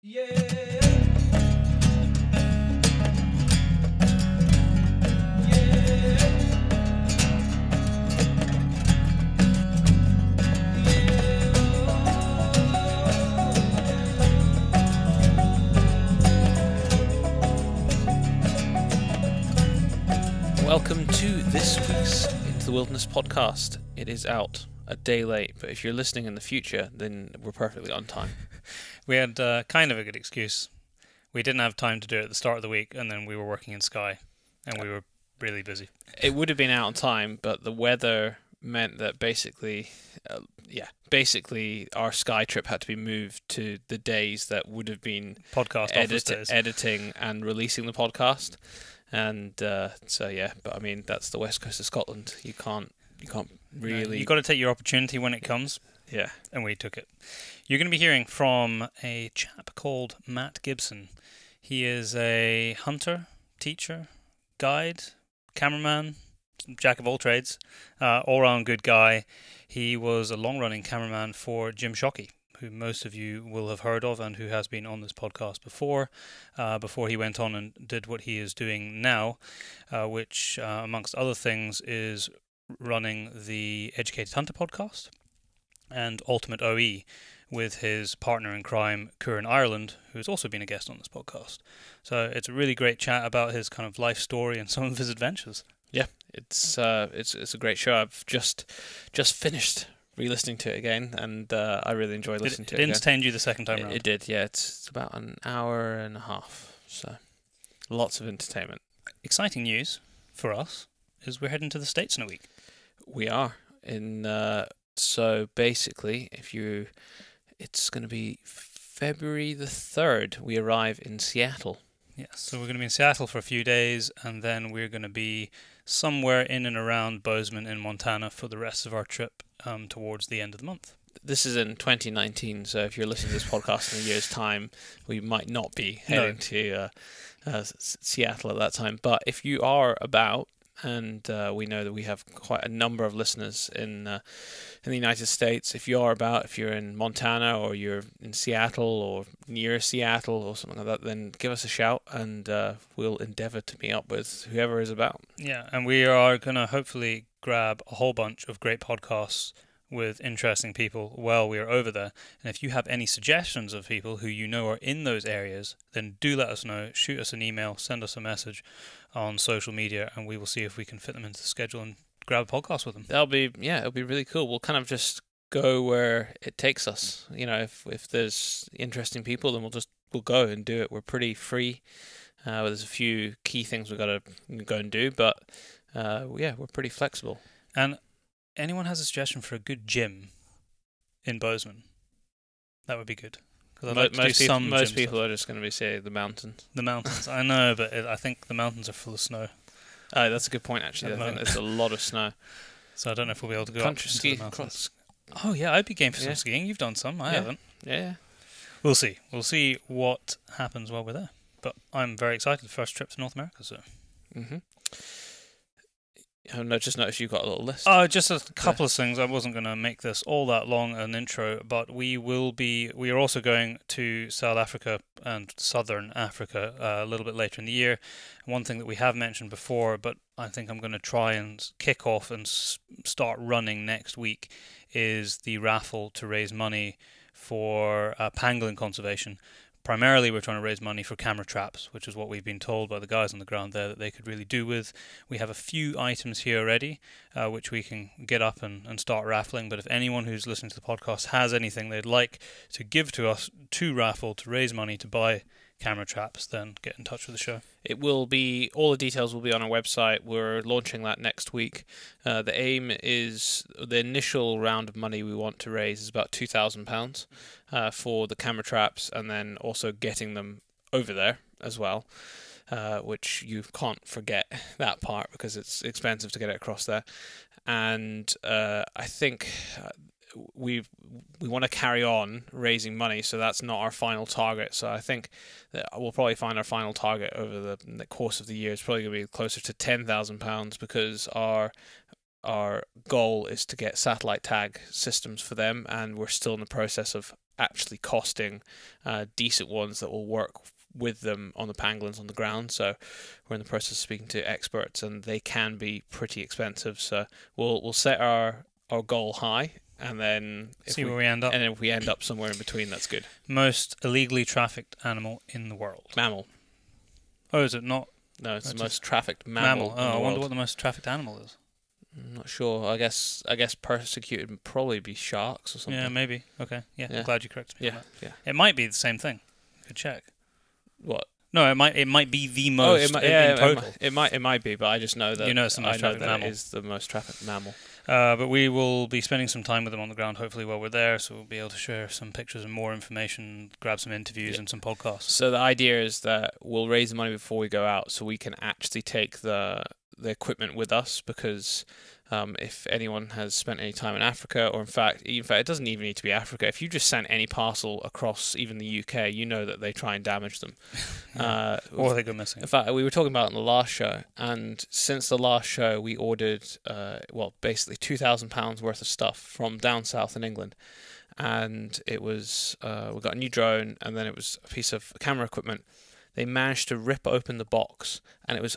Welcome to this week's Into the Wilderness podcast. It is out a day late, but if you're listening in the future, then we're perfectly on time. We had kind of a good excuse. We didn't have time to do it at the start of the week, and then we were working in Skye, and we were really busy. It would have been out on time, but the weather meant that basically our Skye trip had to be moved to the days that would have been Podcast editing and releasing the podcast. And but I mean, that's the west coast of Scotland. You can't really. You've got to take your opportunity when it comes. Yeah. And we took it. You're going to be hearing from a chap called Matt Gibson. He is a hunter, teacher, guide, cameraman, jack of all trades, all-round good guy. He was a long-running cameraman for Jim Shockey, who most of you will have heard of and who has been on this podcast before he went on and did what he is doing now, which, amongst other things, is running the Educated Hunter podcast and Ultimate OE with his partner in crime, Kieran Ireland, who has also been a guest on this podcast. So it's a really great chat about his kind of life story and some of his adventures. Yeah, it's a great show. I've just finished re-listening to it again, and I really enjoyed listening to it. It entertained you the second time around? It did, yeah. It's about an hour and a half, so lots of entertainment. Exciting news for us is we're heading to the States in a week. We are. So basically, it's going to be February the 3rd, we arrive in Seattle. Yeah, so we're going to be in Seattle for a few days, and then we're going to be somewhere in and around Bozeman in Montana for the rest of our trip towards the end of the month. This is in 2019, so if you're listening to this podcast in a year's time, we might not be heading to Seattle at that time. But if you are about, and we know that we have quite a number of listeners in the United States. If you're in Montana or you're in Seattle or near Seattle or something like that, then give us a shout and we'll endeavour to meet up with whoever is about. Yeah, and we are going to hopefully grab a whole bunch of great podcasts with interesting people while we are over there. And if you have any suggestions of people who you know are in those areas, then do let us know. Shoot us an email, send us a message on social media, and we will see if we can fit them into the schedule and grab a podcast with them. It'll be really cool. We'll kind of just go where it takes us. You know, if there's interesting people, then we'll go and do it. We're pretty free. There's a few key things we've got to go and do, but we're pretty flexible. And anyone has a suggestion for a good gym in Bozeman? That would be good. Most people are just going to be saying the mountains. The mountains, I know, but I think the mountains are full of snow. Oh, that's a good point, actually. I think there's a lot of snow. So I don't know if we'll be able to go Country up into ski the mountains. Oh, yeah, I'd be game for some skiing. You've done some. I haven't. Yeah. We'll see. We'll see what happens while we're there. But I'm very excited. First trip to North America, so. Mm-hmm. I just noticed you've got a little list. Just a couple of things. I wasn't going to make this all that long an intro, but we are also going to South Africa and Southern Africa a little bit later in the year. One thing that we have mentioned before, but I think I'm going to try and kick off and start running next week, is the raffle to raise money for pangolin conservation. Primarily, we're trying to raise money for camera traps, which is what we've been told by the guys on the ground there that they could really do with. We have a few items here already, which we can get up and start raffling. But if anyone who's listening to the podcast has anything they'd like to give to us to raffle to raise money to buy camera traps, then get in touch with the show. It will be, all the details will be on our website. We're launching that next week. The aim is, the initial round of money we want to raise is about £2,000 for the camera traps, and then also getting them over there as well, which you can't forget that part because it's expensive to get it across there. And I think we want to carry on raising money, so that's not our final target. So I think that we'll probably find our final target over the course of the year is probably going to be closer to £10,000 because our goal is to get satellite tag systems for them, and we're still in the process of actually costing decent ones that will work with them on the pangolins on the ground. So we're in the process of speaking to experts, and they can be pretty expensive. So we'll set our goal high, and then see where we end up. And if we end up somewhere in between, that's good. Most illegally trafficked animal in the world. Mammal. Oh, is it not? No, it's the most trafficked mammal. Oh, I wonder what the most trafficked animal is. I'm not sure. I guess persecuted would probably be sharks or something. Yeah, maybe. Okay. Yeah, I'm glad you corrected me. Yeah. It might be the same thing. Good check. What? No, it might be the most in total. It might be, but I just know that it's the most trafficked mammal. It is the most trafficked mammal. But we will be spending some time with them on the ground, hopefully, while we're there, so we'll be able to share some pictures and more information, grab some interviews and some podcasts. So the idea is that we'll raise the money before we go out, so we can actually take the equipment with us, because if anyone has spent any time in Africa, or in fact, it doesn't even need to be Africa. If you just sent any parcel across even the UK, you know that they try and damage them. Or they go missing. In fact, we were talking about it in the last show, and since the last show, we ordered, basically £2,000 worth of stuff from down south in England. And it was, we got a new drone, and then it was a piece of camera equipment. They managed to rip open the box, and it was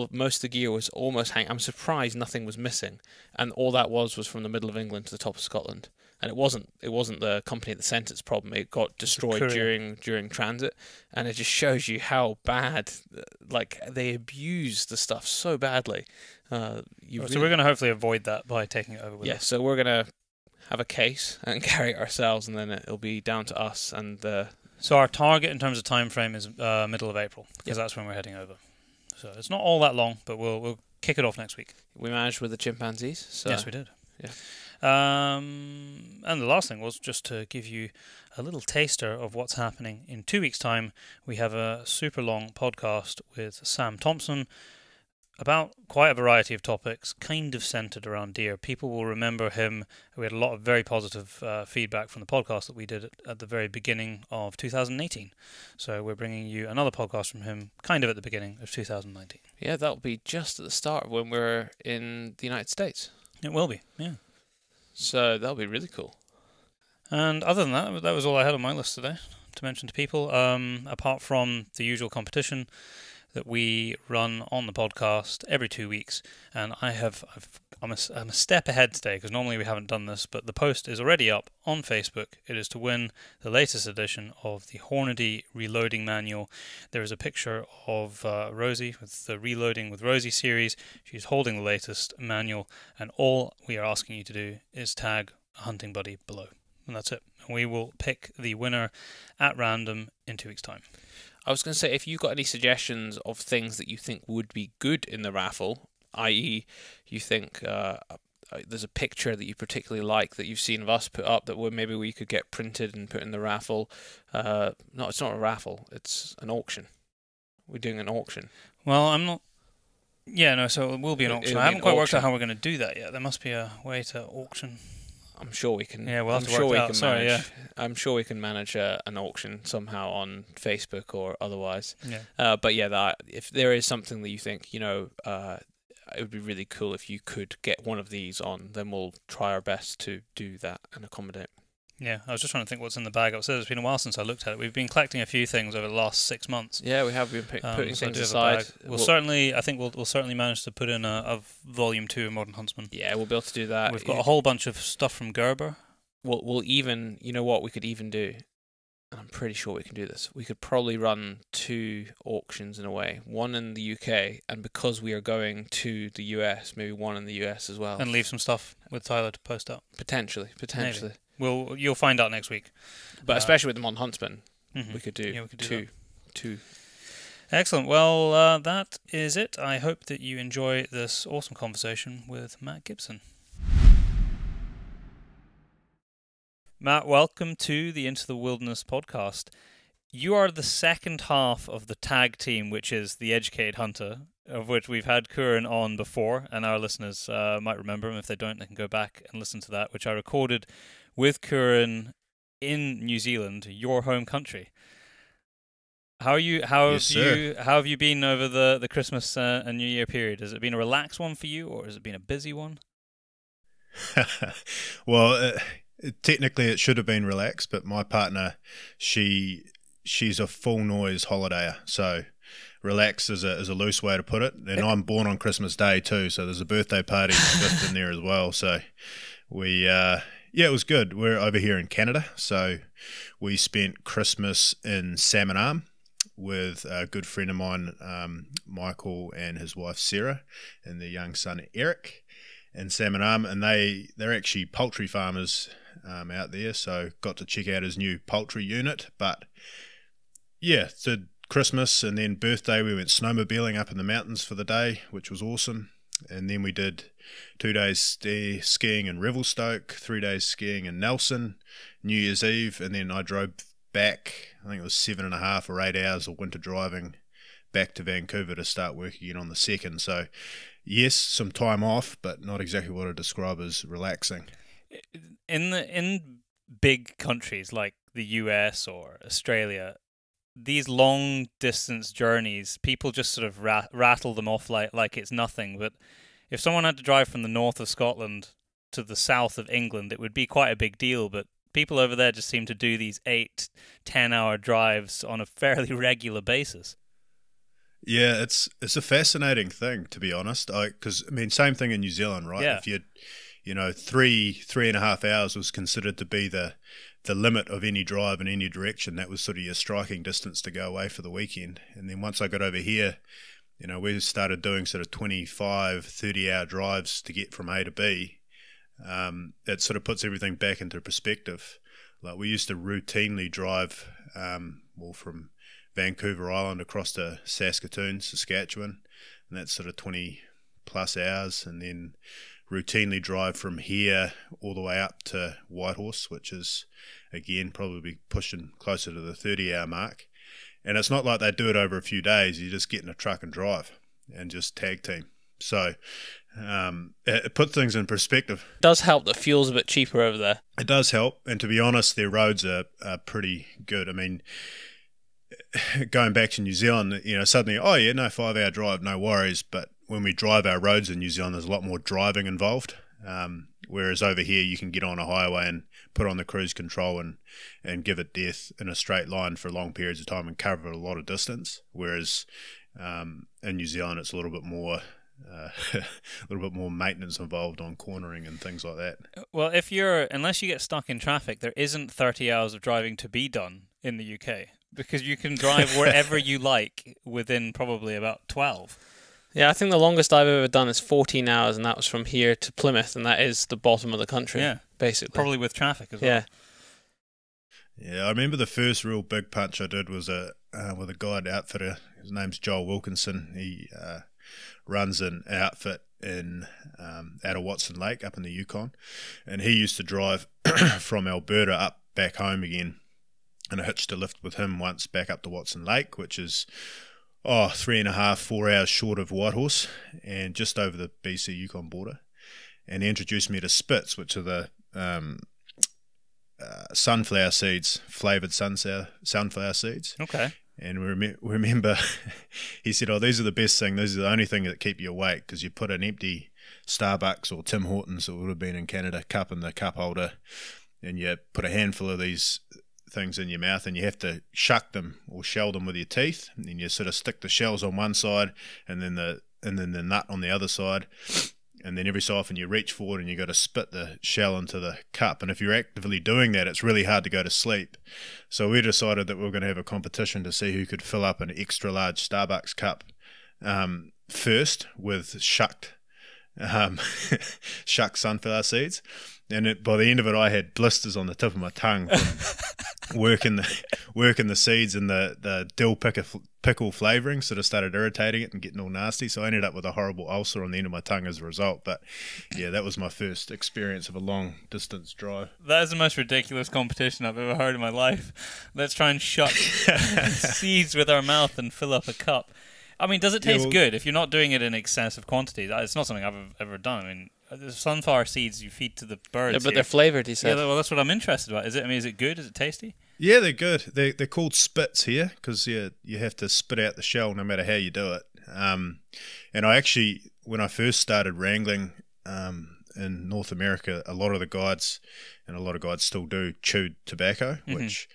most of the gear was almost hanging. I'm surprised nothing was missing, and all that was from the middle of England to the top of Scotland. And it wasn't the company that sent its problem. It got destroyed during transit, and it just shows you how bad, they abuse the stuff so badly. So we're going to hopefully avoid that by taking it over with us. Yeah, so we're going to have a case and carry it ourselves, and then it'll be down to us and the. So our target in terms of time frame is middle of April, because that's when we're heading over. So it's not all that long, but we'll kick it off next week. We managed with the chimpanzees. So. Yes, we did. Yeah. And the last thing was just to give you a little taster of what's happening in 2 weeks' time. We have a super long podcast with Sam Thompson about quite a variety of topics, kind of centered around deer. People will remember him. We had a lot of very positive feedback from the podcast that we did at the very beginning of 2018. So we're bringing you another podcast from him kind of at the beginning of 2019. Yeah, that'll be just at the start when we're in the United States. It will be, yeah. So that'll be really cool. And other than that was all I had on my list today to mention to people, apart from the usual competition that we run on the podcast every 2 weeks, and I'm a step ahead today, because normally we haven't done this, but the post is already up on Facebook. It is to win the latest edition of the Hornady Reloading Manual. There is a picture of Rosie with the Reloading with Rosie series. She's holding the latest manual, and all we are asking you to do is tag a hunting buddy below, and that's it. And we will pick the winner at random in 2 weeks' time. I was going to say, if you've got any suggestions of things that you think would be good in the raffle, i.e. you think there's a picture that you particularly like that you've seen of us put up that maybe we could get printed and put in the raffle. No, it's not a raffle, it's an auction. We're doing an auction. Well, I'm not... Yeah, no, so it will be an auction. I haven't quite worked out how we're going to do that yet. There must be a way to auction... I'm sure we can. Yeah, we'll have to work it out. Sorry, yeah. I'm sure we can manage an auction somehow on Facebook or otherwise. Yeah. But yeah, if there is something that you think, it would be really cool if you could get one of these on, then we'll try our best to do that and accommodate. Yeah, I was just trying to think what's in the bag upstairs. It's been a while since I looked at it. We've been collecting a few things over the last 6 months. Yeah, we have been putting things aside. We'll certainly manage to put in a volume 2 of Modern Huntsman. Yeah, we'll be able to do that. We've got a whole bunch of stuff from Gerber. We'll even, you know what we could even do? And I'm pretty sure we can do this. We could probably run 2 auctions in a way. One in the UK, and because we are going to the US, maybe one in the US as well. And leave some stuff with Tyler to post up. Potentially. Maybe. You'll find out next week. But especially with them on Huntsman, mm-hmm. we could do, two. Excellent. Well, that is it. I hope that you enjoy this awesome conversation with Matt Gibson. Matt, welcome to the Into the Wilderness podcast. You are the second half of the tag team, which is the Educated Hunter, of which we've had Kieran on before, and our listeners might remember him. If they don't, they can go back and listen to that, which I recorded with Kieran in New Zealand, your home country. How are you? How have you been over the Christmas and New Year period? Has it been a relaxed one for you, or has it been a busy one? Well, Technically, it should have been relaxed, but my partner, she's a full noise holidayer, so relax is a loose way to put it. And I'm born on Christmas Day too, so there's a birthday party in there as well. So we, it was good. We're over here in Canada, so we spent Christmas in Salmon Arm with a good friend of mine, Michael, and his wife Sarah, and their young son Eric, in Salmon Arm, and they're actually poultry farmers out there, so got to check out his new poultry unit. But yeah, so Christmas and then birthday we went snowmobiling up in the mountains for the day, which was awesome. And then we did 2 days skiing in Revelstoke, 3 days skiing in Nelson, New Year's Eve, and then I drove back, I think it was 7.5 or 8 hours of winter driving back to Vancouver to start work again on the 2nd. So yes, some time off, but not exactly what I describe as relaxing. In big countries like the US or Australia, these long distance journeys, people just sort of rattle them off like it's nothing. But if someone had to drive from the north of Scotland to the south of England, it would be quite a big deal. But people over there just seem to do these 8-10 hour drives on a fairly regular basis. Yeah, it's a fascinating thing, to be honest. Because I mean, same thing in New Zealand, right? Yeah. If you know, 3.5 hours was considered to be the limit of any drive in any direction. That was sort of your striking distance to go away for the weekend. And then once I got over here, you know, we started doing sort of 25, 30-hour drives to get from A to B. That sort of puts everything back into perspective. Like we used to routinely drive, from Vancouver Island across to Saskatoon, Saskatchewan, and that's sort of 20 plus hours, and then routinely drive from here all the way up to Whitehorse, which is again probably pushing closer to the 30-hour mark. And it's not like they do it over a few days. You just get in a truck and drive and just tag team. So it puts things in perspective. It does help that fuel's a bit cheaper over there. It does help, and to be honest, their roads are pretty good. I mean, going back to New Zealand, you know, suddenly, 5-hour drive, no worries. But when we drive our roads in New Zealand, there's a lot more driving involved. Whereas over here, you can get on a highway and put on the cruise control and give it death in a straight line for long periods of time and cover a lot of distance. Whereas in New Zealand, it's a little bit more maintenance involved on cornering and things like that. Well, unless you get stuck in traffic, there isn't 30 hours of driving to be done in the UK, because you can drive wherever you like within probably about 12. Yeah, I think the longest I've ever done is 14 hours, and that was from here to Plymouth, and that is the bottom of the country, basically. Probably with traffic as well. Yeah. Yeah, I remember the first real big punch I did was with a guide outfitter. His name's Joel Wilkinson. He runs an outfit out of Watson Lake up in the Yukon, and he used to drive from Alberta up back home again, and I hitched a lift with him once back up to Watson Lake, which is 3.5-4 hours short of Whitehorse and just over the BC Yukon border. And he introduced me to Spits, which are the sunflower seeds, flavoured sunflower seeds. Okay. And remember, he said, these are the best thing. These are the only thing that keep you awake, because you put an empty Starbucks or Tim Hortons, it would have been in Canada, cup in the cup holder, and you put a handful of these things in your mouth, and you have to shuck them or shell them with your teeth, and then you sort of stick the shells on one side and then the nut on the other side, and then every so often you reach forward and you got to spit the shell into the cup. And if you're actively doing that, it's really hard to go to sleep. So we decided that we were going to have a competition to see who could fill up an extra large Starbucks cup first with shucked sunflower seeds. And by the end of it, I had blisters on the tip of my tongue from working the seeds and the dill pickle flavouring sort of started irritating it and getting all nasty. So I ended up with a horrible ulcer on the end of my tongue as a result. But yeah, that was my first experience of a long distance drive. That is the most ridiculous competition I've ever heard in my life. Let's try and shuck seeds with our mouth and fill up a cup. I mean, does it taste good if you're not doing it in excessive quantities? It's not something I've ever done. I mean, the sunflower seeds you feed to the birds. Yeah, but they're flavoured, he said. Yeah, well, that's what I'm interested about. Is it good? Is it tasty? Yeah, they're good. They're called spits here because you have to spit out the shell no matter how you do it. And I actually, when I first started wrangling in North America, a lot of the guides, and a lot of guides still do, chewed tobacco, which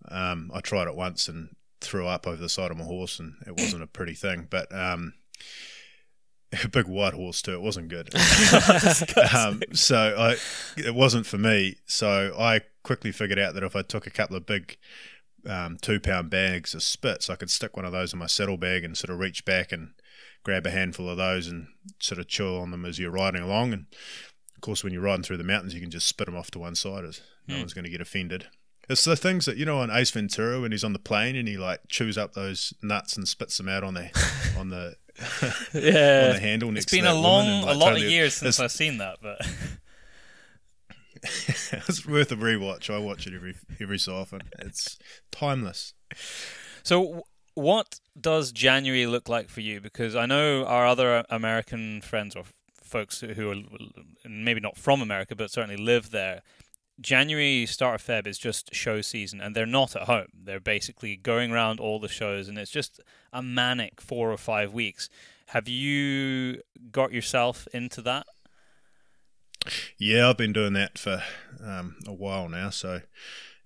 I tried it once and threw up over the side of my horse, and it wasn't a pretty thing. But a big white horse too, it wasn't good. So it wasn't for me. So I quickly figured out that if I took a couple of big 2-pound bags of spits, I could stick one of those in my saddlebag and sort of reach back and grab a handful of those and sort of chew on them as you're riding along. And of course, when you're riding through the mountains, you can just spit them off to one side, as no one's going to get offended. It's the things that, on Ace Ventura, when he's on the plane and he like chews up those nuts and spits them out on the on the handle next to that woman. It's been a lot of years since I've seen that, but it's worth a rewatch. I watch it every so often. It's timeless. So what does January look like for you? Because I know our other American friends or folks who are maybe not from America but certainly live there, January, start of Feb is just show season, and they're not at home. They're basically going around all the shows, and it's just a manic 4 or 5 weeks. Have you got yourself into that? Yeah, I've been doing that for a while now. So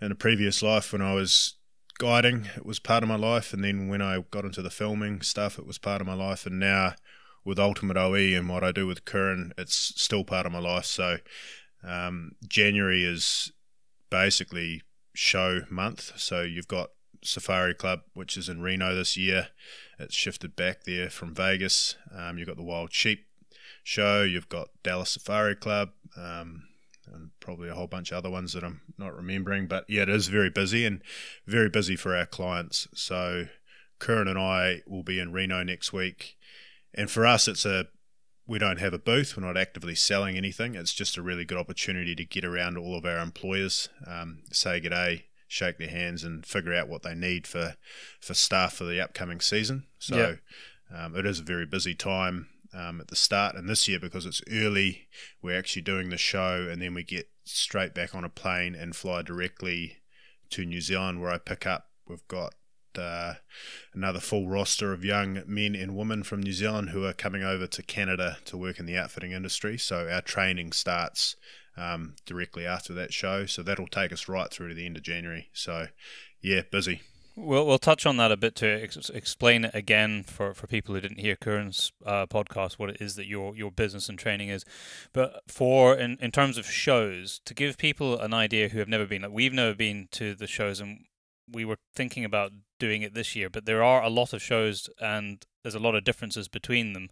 in a previous life, when I was guiding, it was part of my life, and then when I got into the filming stuff, it was part of my life, and now with Ultimate OE and what I do with Curran, it's still part of my life. So January is basically show month. So you've got Safari Club, which is in Reno this year. It's shifted back there from Vegas. You've got the Wild Sheep show. You've got Dallas Safari Club, and probably a whole bunch of other ones that I'm not remembering. But yeah, it is very busy, and very busy for our clients. So Curran and I will be in Reno next week. And for us, we don't have a booth. We're not actively selling anything. It's just a really good opportunity to get around all of our employers, say g'day, shake their hands, and figure out what they need for staff for the upcoming season. So it is a very busy time at the start. And this year, because it's early, we're actually doing the show, and then we get straight back on a plane and fly directly to New Zealand, where I pick up. We've got another full roster of young men and women from New Zealand who are coming over to Canada to work in the outfitting industry. So our training starts directly after that show. So that'll take us right through to the end of January. So yeah, busy. We'll touch on that a bit to explain it again for people who didn't hear Curran's podcast, what it is that your business and training is. But in terms of shows, to give people an idea who have never been, like we've never been to the shows, and we were thinking about doing it this year, but there are a lot of shows and there's a lot of differences between them.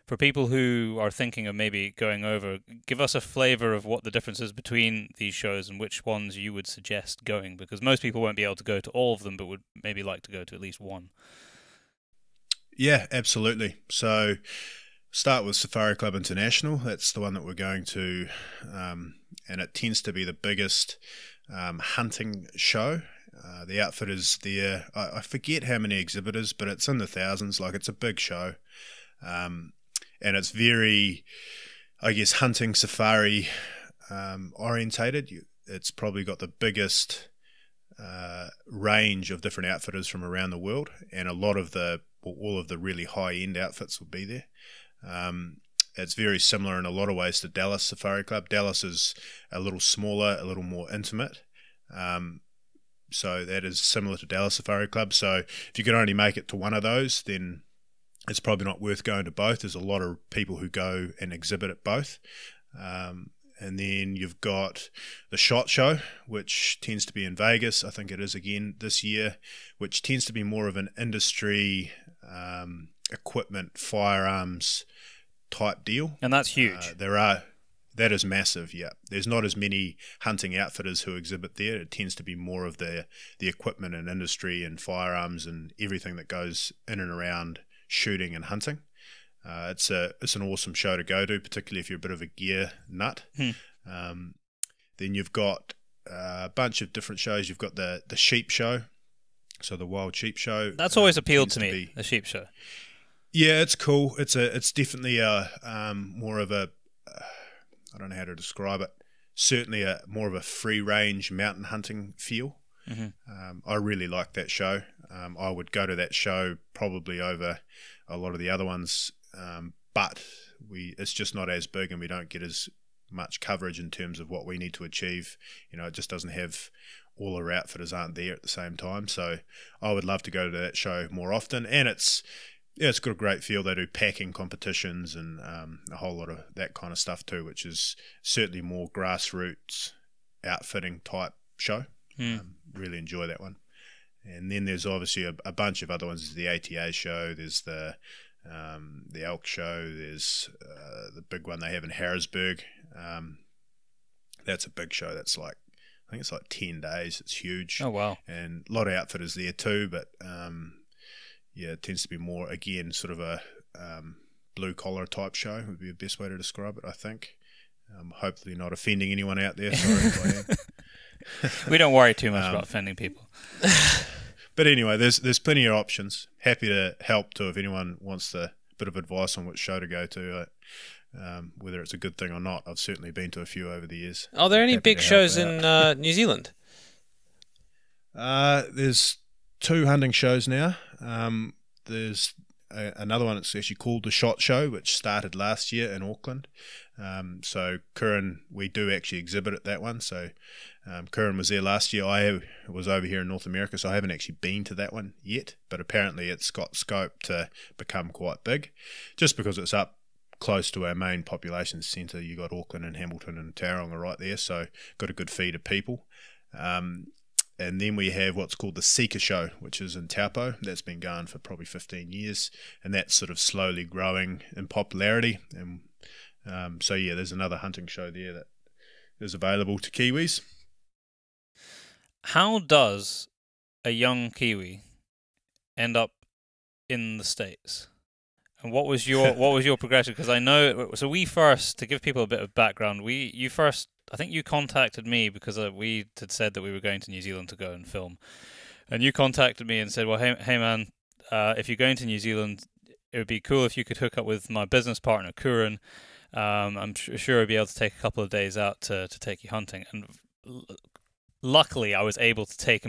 For people who are thinking of maybe going over, give us a flavour of what the difference is between these shows and which ones you would suggest going, because most people won't be able to go to all of them, but would maybe like to go to at least one. Yeah, absolutely. So start with Safari Club International. That's the one that we're going to, and it tends to be the biggest hunting show. The outfit is there. I forget how many exhibitors, but it's in the thousands. Like, it's a big show. And it's very, I guess, hunting safari orientated. It's probably got the biggest range of different outfitters from around the world, and all of the really high-end outfits will be there. It's very similar in a lot of ways to Dallas Safari Club. Dallas is a little smaller, a little more intimate. So that is similar to Dallas Safari Club. So if you can only make it to one of those, then it's probably not worth going to both. There's a lot of people who go and exhibit at both. And then you've got the SHOT Show, which tends to be in Vegas. I think it is again this year, which tends to be more of an industry equipment, firearms type deal. And that's huge. That is massive, yeah. There's not as many hunting outfitters who exhibit there. It tends to be more of the equipment and industry and firearms and everything that goes in and around shooting and hunting. It's an awesome show to go to, particularly if you're a bit of a gear nut. Then you've got a bunch of different shows. You've got the sheep show, so the Wild Sheep Show. That's always appealed to me, the sheep show. Yeah, it's cool. It's definitely more of a I don't know how to describe it. Certainly more of a free range mountain hunting feel. I really like that show. I would go to that show probably over a lot of the other ones, but it's just not as big, and we don't get as much coverage in terms of what we need to achieve. It just doesn't have, all our outfitters aren't there at the same time. So I would love to go to that show more often. And it's got a great feel. They do packing competitions and a whole lot of that kind of stuff too, which is certainly more grassroots outfitting type show. Really enjoy that one. And then there's obviously a bunch of other ones. There's the ATA show, there's the elk show, there's the big one they have in Harrisburg. That's a big show. That's like, I think it's like 10 days. It's huge. Oh, wow. And a lot of outfitters there too, but it tends to be more, again, sort of a blue collar type show would be the best way to describe it, I think. Hopefully not offending anyone out there. Sorry if I am. We don't worry too much about offending people. But anyway, there's plenty of options. Happy to help too if anyone wants a bit of advice on which show to go to, whether it's a good thing or not. I've certainly been to a few over the years. Are there any big shows in New Zealand? There's 2 hunting shows now. There's another one that's actually called the SHOT Show, which started last year in Auckland. So Curran, we do actually exhibit at that one. So Curran was there last year. I was over here in North America, so I haven't actually been to that one yet. But apparently it's got scope to become quite big, just because it's up close to our main population centre. You got Auckland and Hamilton and Tauranga right there, so got a good feed of people. And then we have what's called the Seeker Show, which is in Taupo. That's been going for probably 15 years, and that's sort of slowly growing in popularity. And so there's another hunting show there that is available to Kiwis. How does a young Kiwi end up in the States? And what was your progression? Because I know, so we first, to give people a bit of background, I think you contacted me because we had said that we were going to New Zealand to go and film, and you contacted me and said, well, hey man, if you're going to New Zealand, it would be cool if you could hook up with my business partner Curran. I'm sure I'd be able to take a couple of days out to take you hunting. And luckily I was able to take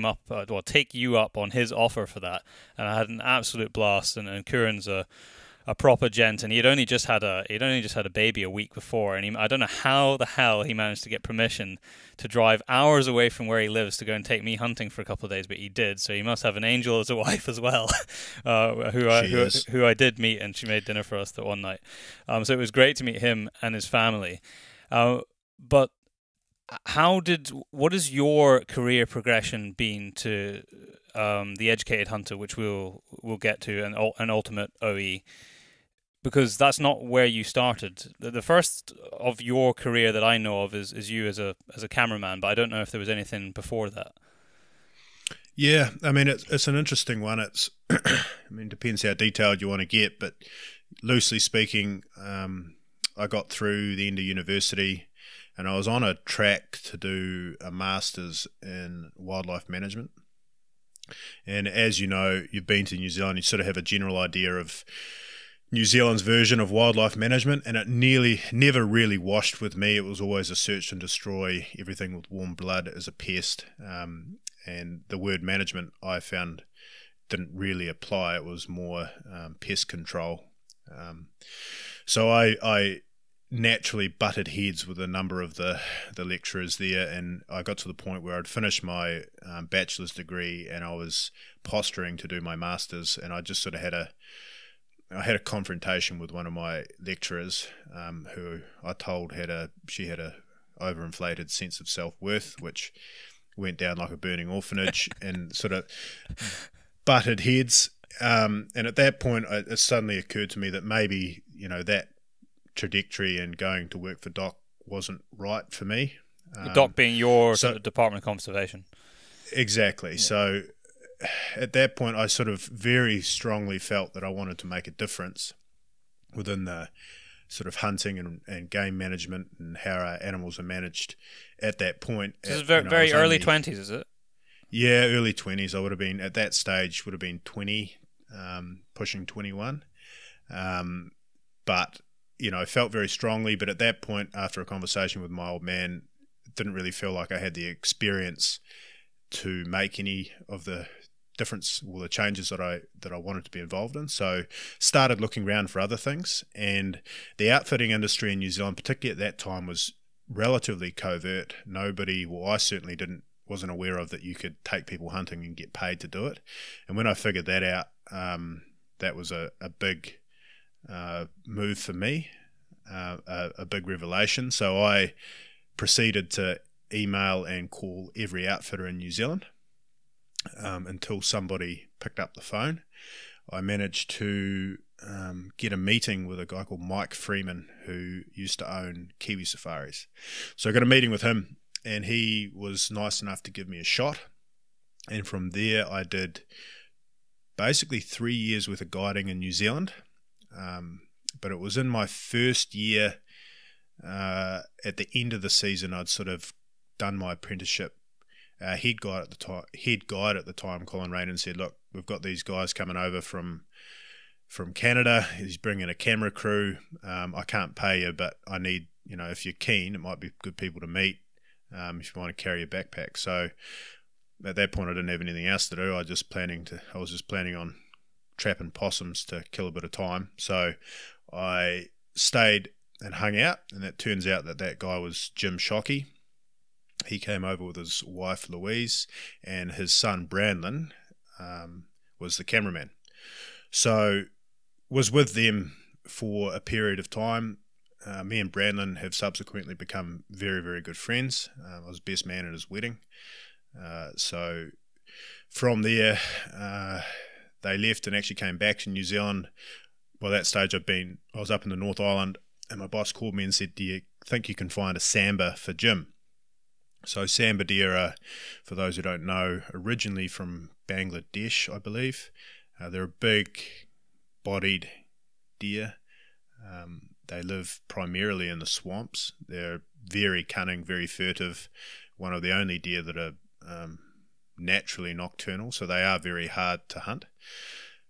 you up on his offer for that, and I had an absolute blast. And Curran's a proper gent, and he'd only just had a baby a week before, and I don't know how the hell he managed to get permission to drive hours away from where he lives to go and take me hunting for a couple of days, but he did. So he must have an angel as a wife as well, who I did meet, and she made dinner for us that one night. So it was great to meet him and his family. But what has your career progression been to the educated hunter, which we'll get to, an ultimate OE? Because that's not where you started. The first of your career that I know of is you as a cameraman, but I don't know if there was anything before that. Yeah, I mean, it's an interesting one. It's, depends how detailed you want to get, but loosely speaking, I got through the end of university, and I was on a track to do a master's in wildlife management. And as you know, you've been to New Zealand, you sort of have a general idea of New Zealand's version of wildlife management, and it never really washed with me. It was always a search and destroy everything with warm blood as a pest, and the word management I found didn't really apply. It was more pest control. So I naturally butted heads with a number of the lecturers there, and I got to the point where I'd finished my bachelor's degree and I was posturing to do my master's, and I just sort of had a confrontation with one of my lecturers, who I told she had a overinflated sense of self-worth, which went down like a burning orphanage, and sort of butted heads. And at that point, it suddenly occurred to me that maybe, that trajectory and going to work for Doc wasn't right for me. Doc being your Department of Conservation. Exactly. Yeah. So at that point, I sort of very strongly felt that I wanted to make a difference within the sort of hunting and game management and how our animals are managed at that point. This is very early 20s, is it? Yeah, early 20s. I would have been, at that stage, would have been 20, pushing 21. But, I felt very strongly. But at that point, after a conversation with my old man, it didn't really feel like I had the experience to make any of the difference or the changes that I wanted to be involved in. So started looking around for other things, and the outfitting industry in New Zealand, particularly at that time, was relatively covert. Nobody, well, I certainly wasn't aware of that you could take people hunting and get paid to do it. And when I figured that out, that was a big move for me, a big revelation. So I proceeded to email and call every outfitter in New Zealand until somebody picked up the phone. I managed to get a meeting with a guy called Mike Freeman, who used to own Kiwi Safaris. So I got a meeting with him, and he was nice enough to give me a shot. And from there, I did basically 3 years worth of guiding in New Zealand. But it was in my first year, at the end of the season, I'd sort of done my apprenticeship. Head guide at the time, Colin Raydon, said, "Look, we've got these guys coming over from Canada. He's bringing a camera crew. I can't pay you, but I need, if you're keen, it might be good people to meet if you want to carry a backpack." So at that point, I didn't have anything else to do. I was just planning on trapping possums to kill a bit of time. So I stayed and hung out, and it turns out that guy was Jim Shockey. He came over with his wife Louise, and his son Brandon was the cameraman. So was with them for a period of time. Me and Brandon have subsequently become very, very good friends. I was best man at his wedding. So from there, they left and actually came back to New Zealand. By that stage, I was up in the North Island, and my boss called me and said, "Do you think you can find a Samba for Jim?" So Samba deer are, for those who don't know, originally from Bangladesh, I believe. They're a big-bodied deer. They live primarily in the swamps. They're very cunning, very furtive. One of the only deer that are naturally nocturnal, so they are very hard to hunt.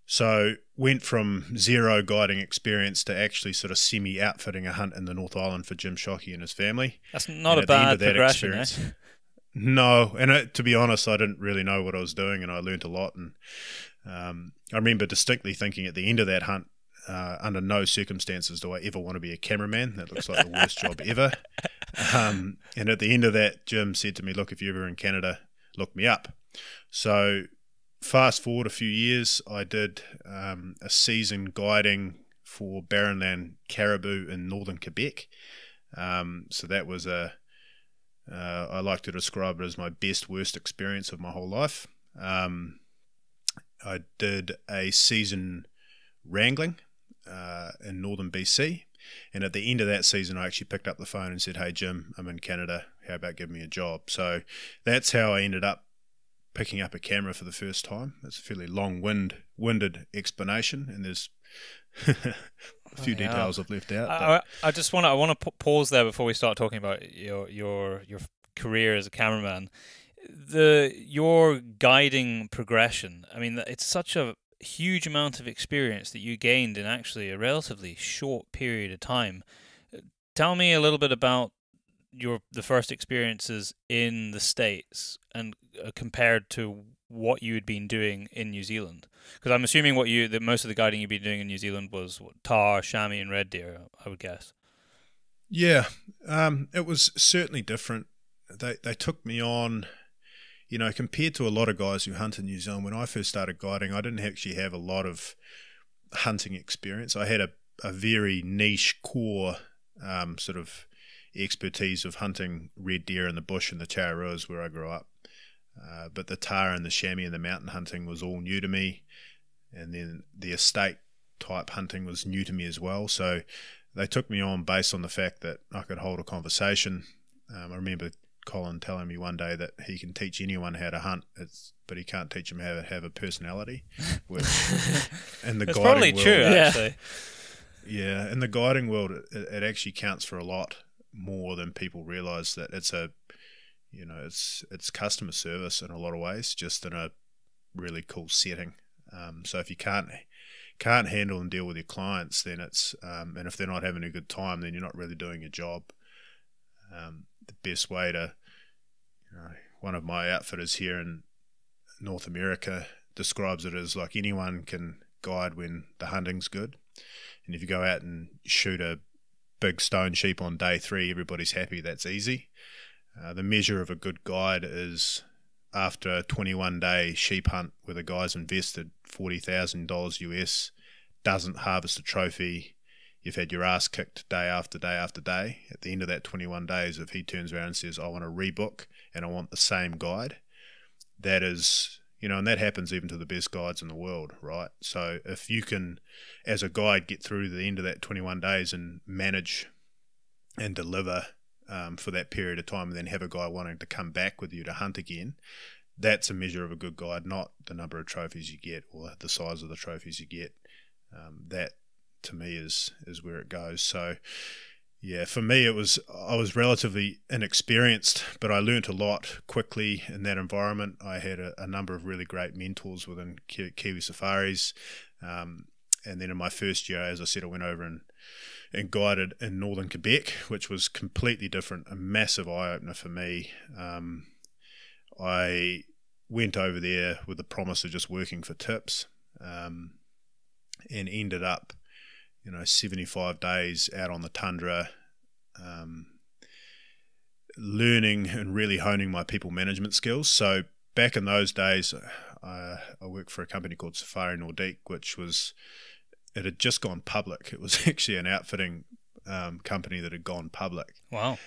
So went from zero guiding experience to actually sort of semi-outfitting a hunt in the North Island for Jim Shockey and his family. That's not a bad progression, eh? No, and to be honest, I didn't really know what I was doing, and I learnt a lot. And I remember distinctly thinking at the end of that hunt, under no circumstances do I ever want to be a cameraman. That looks like the worst job ever. And at the end of that, Jim said to me, "Look, if you're ever in Canada, look me up." So fast forward a few years, I did a season guiding for Barrenland caribou in northern Quebec. So that was I like to describe it as my best, worst experience of my whole life. I did a season wrangling in northern BC. And at the end of that season, I actually picked up the phone and said, "Hey, Jim, I'm in Canada. How about giving me a job?" So that's how I ended up picking up a camera for the first time. It's a fairly long-winded explanation, and there's a few details I've left out. I want to pause there before we start talking about your career as a cameraman. Your guiding progression. I mean, it's such a huge amount of experience that you gained in actually a relatively short period of time. Tell me a little bit about the first experiences in the States and compared to what you had been doing in New Zealand. Because I'm assuming that most of the guiding you've been doing in New Zealand was tar, chamois, and red deer, I would guess. Yeah, it was certainly different. They took me on, compared to a lot of guys who hunt in New Zealand. When I first started guiding, I didn't actually have a lot of hunting experience. I had a very niche core sort of expertise of hunting red deer in the bush and the Tararuas where I grew up. But the tar and the chamois and the mountain hunting was all new to me. And then the estate type hunting was new to me as well. So they took me on based on the fact that I could hold a conversation. I remember Colin telling me one day that he can teach anyone how to hunt, but he can't teach them how to have a personality. Which in the That's guiding probably world, true, actually. Yeah, in the guiding world, it actually counts for a lot more than people realise. That it's it's customer service in a lot of ways, just in a really cool setting. So if you can't handle and deal with your clients, then it's and if they're not having a good time, then you're not really doing your job. The best way to, one of my outfitters here in North America describes it as like anyone can guide when the hunting's good, and if you go out and shoot a big stone sheep on day 3, everybody's happy, that's easy. The measure of a good guide is after a 21-day sheep hunt where the guy's invested $40,000 US, doesn't harvest a trophy, you've had your ass kicked day after day after day. At the end of that 21 days, if he turns around and says, I want to rebook and I want the same guide, that is, and that happens even to the best guides in the world, right? So if you can, as a guide, get through the end of that 21 days and manage and deliver for that period of time, and then have a guy wanting to come back with you to hunt again, that's a measure of a good guide, not the number of trophies you get or the size of the trophies you get. That, to me, is where it goes. So, yeah, for me, I was relatively inexperienced, but I learnt a lot quickly in that environment. I had a number of really great mentors within Kiwi Safaris. And then in my first year, as I said, I went over and guided in northern Quebec, which was completely different, a massive eye-opener for me. I went over there with the promise of just working for tips, and ended up 75 days out on the tundra, learning and really honing my people management skills. So back in those days, I worked for a company called Safari Nordique, it had just gone public. It was actually an outfitting company that had gone public. Wow.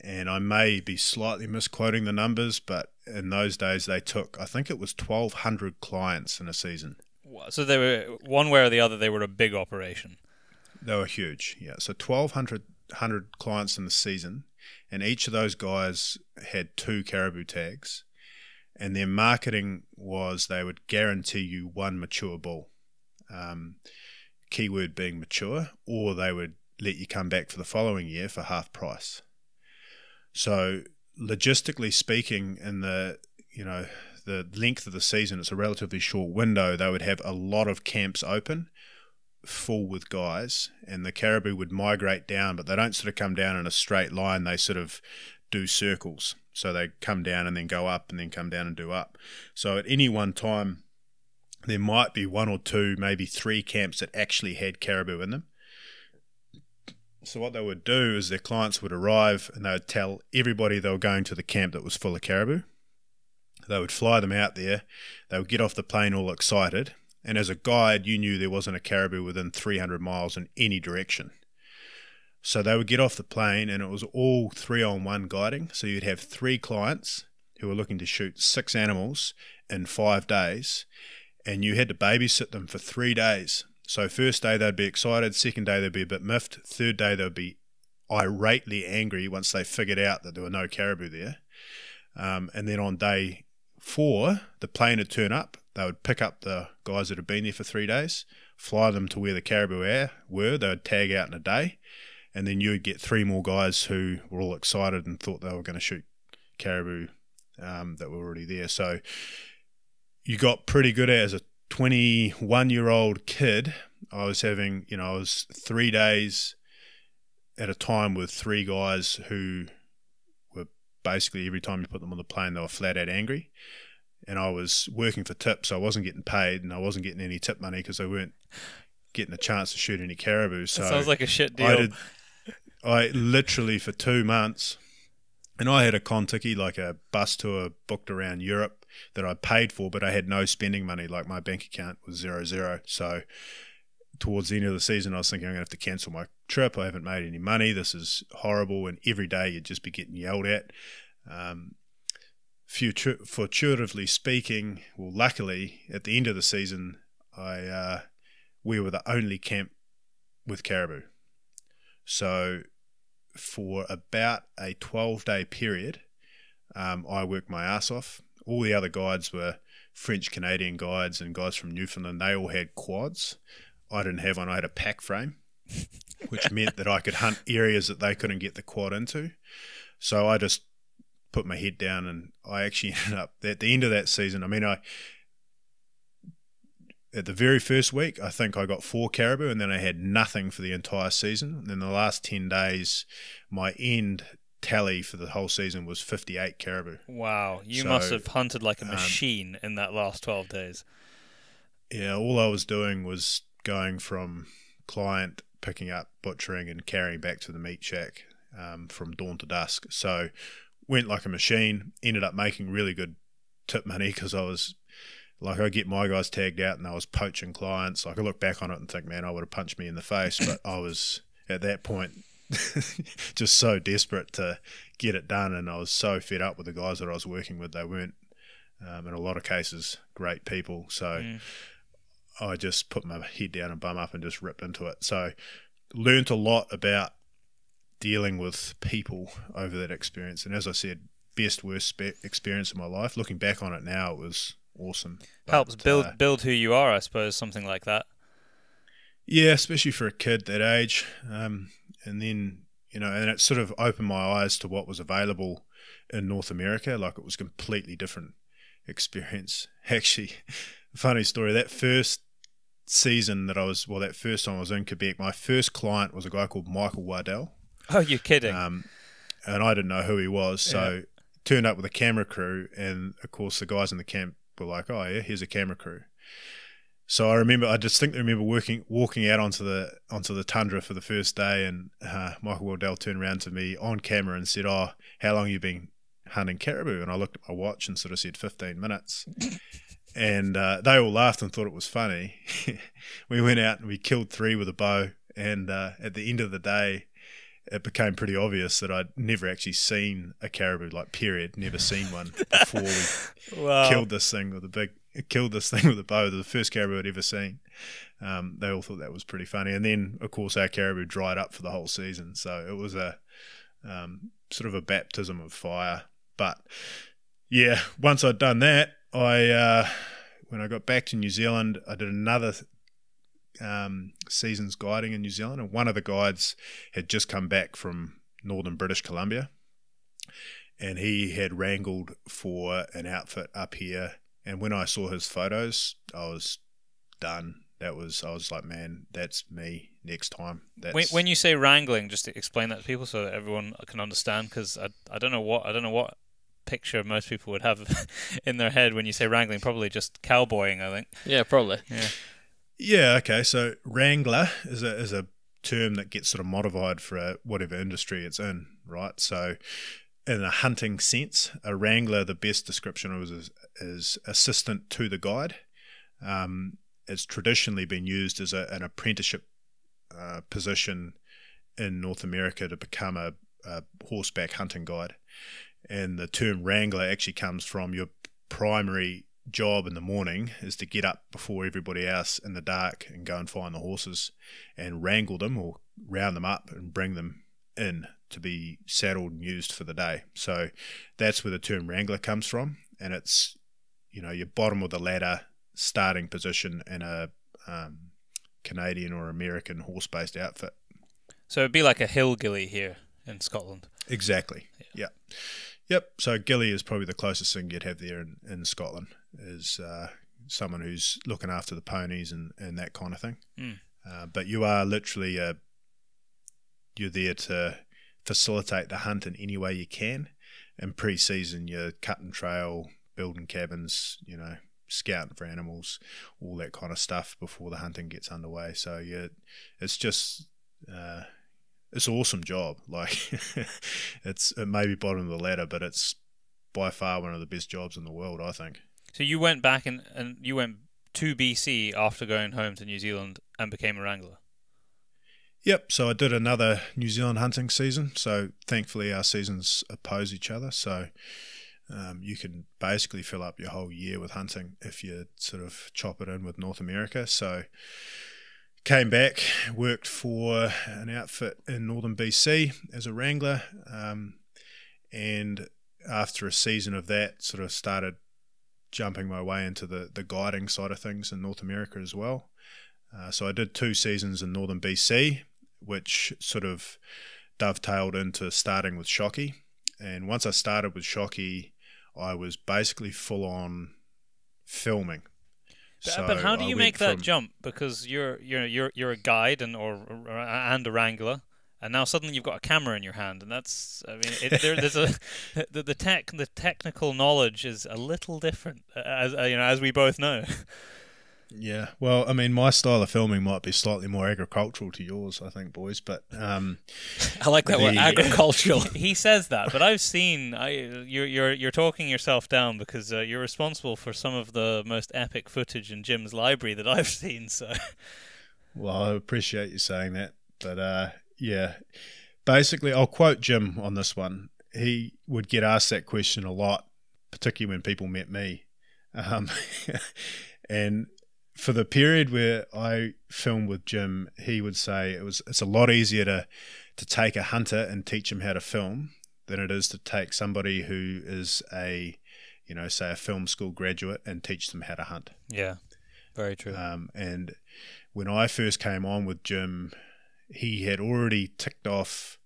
And I may be slightly misquoting the numbers, but in those days they took, I think it was 1,200 clients in a season. So they were, one way or the other, they were a big operation. They were huge, yeah. So 1,200 clients in the season, and each of those guys had 2 caribou tags, and their marketing was they would guarantee you 1 mature bull, keyword being mature, or they would let you come back for the following year for half price. So logistically speaking, in the length of the season, it's a relatively short window. They would have a lot of camps open, full with guys, and the caribou would migrate down, but they don't sort of come down in a straight line. They sort of do circles. So they come down and then go up and then come down and do up. So at any one time, there might be 1 or 2, maybe 3 camps that actually had caribou in them. So what they would do is their clients would arrive and they would tell everybody they were going to the camp that was full of caribou. They would fly them out there. They would get off the plane all excited. And as a guide, you knew there wasn't a caribou within 300 miles in any direction. So they would get off the plane and it was all 3-on-1 guiding. So you'd have 3 clients who were looking to shoot 6 animals in 5 days. And you had to babysit them for 3 days. So first day they'd be excited, second day they'd be a bit miffed, third day they'd be irately angry once they figured out that there were no caribou there. And then on day 4, the plane would turn up. They would pick up the guys that had been there for 3 days, fly them to where the caribou were. They would tag out in a day. And then you would get 3 more guys who were all excited and thought they were going to shoot caribou that were already there. So you got pretty good at, as a 21-year-old kid, I was having, I was 3 days at a time with 3 guys who were basically, every time you put them on the plane, they were flat out angry. And I was working for tips, so I wasn't getting paid, and I wasn't getting any tip money because they weren't getting a chance to shoot any caribou. So that sounds like a shit deal. I literally, for 2 months, and I had a Contiki, like a bus tour booked around Europe that I paid for, but I had no spending money. Like my bank account was 0. So towards the end of the season, I was thinking I'm going to have to cancel my trip. I haven't made any money. This is horrible. And every day you'd just be getting yelled at. Fortuitively speaking, well, luckily, at the end of the season, we were the only camp with caribou. So for about a 12-day period, I worked my ass off. All the other guides were French-Canadian guides and guys from Newfoundland. They all had quads. I didn't have one. I had a pack frame, which meant that I could hunt areas that they couldn't get the quad into. So I just put my head down, and I actually ended up, at the end of that season, at the very first week, I think I got 4 caribou, and then I had nothing for the entire season. And then the last 10 days, my end tally for the whole season was 58 caribou. Wow, you must have hunted like a machine in that last 12 days. Yeah, all I was doing was going from client picking up, butchering, and carrying back to the meat shack from dawn to dusk. So went like a machine, ended up making really good tip money because I get my guys tagged out and I was poaching clients. Like I look back on it and think, man, I would have punched me in the face, but I was at that point just so desperate to get it done, and I was so fed up with the guys that I was working with. They weren't, in a lot of cases, great people. So I just put my head down and bum up and just ripped into it. So learned a lot about dealing with people over that experience. And as I said, best, worst experience of my life. Looking back on it now, it was awesome. Helps build who you are, I suppose, something like that. Yeah, especially for a kid that age. And then, and it sort of opened my eyes to what was available in North America. Like, it was a completely different experience. Actually, funny story, that first season that first time I was in Quebec, my first client was a guy called Michael Waddell. Oh, you're kidding. And I didn't know who he was, so turned up with a camera crew, and of course the guys in the camp were like, oh yeah, here's a camera crew. So I distinctly remember walking out onto the tundra for the first day, and Michael Waddell turned around to me on camera and said, oh, how long have you been hunting caribou? And I looked at my watch and sort of said 15 minutes. And they all laughed and thought it was funny. We went out and we killed 3 with a bow, and at the end of the day, it became pretty obvious that I'd never actually seen a caribou, like, period, never seen one before we killed this thing with a bow. The first caribou I'd ever seen. They all thought that was pretty funny. And then, of course, our caribou dried up for the whole season. So it was a sort of a baptism of fire. But yeah, once I'd done that, when I got back to New Zealand, I did another seasons guiding in New Zealand, and one of the guides had just come back from northern British Columbia, and he had wrangled for an outfit up here. And when I saw his photos, I was done. I was like, man, that's me next time. When you say wrangling, just to explain that to people so that everyone can understand, because I don't know what picture most people would have in their head when you say wrangling. Probably just cowboying, I think. Yeah, probably. Yeah. Okay. So wrangler is a term that gets sort of modified for whatever industry it's in, right? So in a hunting sense, a wrangler, the best description is assistant to the guide. It's traditionally been used as an apprenticeship position in North America to become a horseback hunting guide. And the term wrangler actually comes from your primary job in the morning is to get up before everybody else in the dark and go and find the horses and wrangle them or round them up and bring them in to be saddled and used for the day. So that's where the term wrangler comes from, and it's your bottom of the ladder starting position in a Canadian or American horse-based outfit. So it'd be like a hillbilly here in Scotland. Exactly. Yeah. Yep. So ghillie is probably the closest thing you'd have there in Scotland, is someone who's looking after the ponies and that kind of thing. But you are literally you're there to facilitate the hunt in any way you can. In pre-season, you're cutting trail, building cabins, scouting for animals, all that kind of stuff before the hunting gets underway. So yeah, it's just it's an awesome job. Like it may be bottom of the ladder, but it's by far one of the best jobs in the world, I think. So you went back and you went to BC after going home to New Zealand and became a wrangler. Yep, so I did another New Zealand hunting season. So thankfully our seasons oppose each other. So you can basically fill up your whole year with hunting if you sort of chop it in with North America. So came back, worked for an outfit in northern BC as a wrangler, and after a season of that, sort of started jumping my way into the guiding side of things in North America as well. So I did 2 seasons in northern BC, which sort of dovetailed into starting with Shockey. And once I started with Shockey, I was basically full on filming. But how do you make that jump? Because you're a guide and a wrangler, and now suddenly you've got a camera in your hand, and that's the technical knowledge is a little different, as we both know. Yeah, well, I mean, my style of filming might be slightly more agricultural to yours, I think, boys. But I like that word, agricultural. He says that, but I've seen you're talking yourself down because you're responsible for some of the most epic footage in Jim's library that I've seen. So, well, I appreciate you saying that, but yeah, basically, I'll quote Jim on this one. He would get asked that question a lot, particularly when people met me, and for the period where I filmed with Jim, he would say it's a lot easier to take a hunter and teach him how to film than it is to take somebody who is say a film school graduate and teach them how to hunt. Yeah, very true. And when I first came on with Jim, he had already ticked off,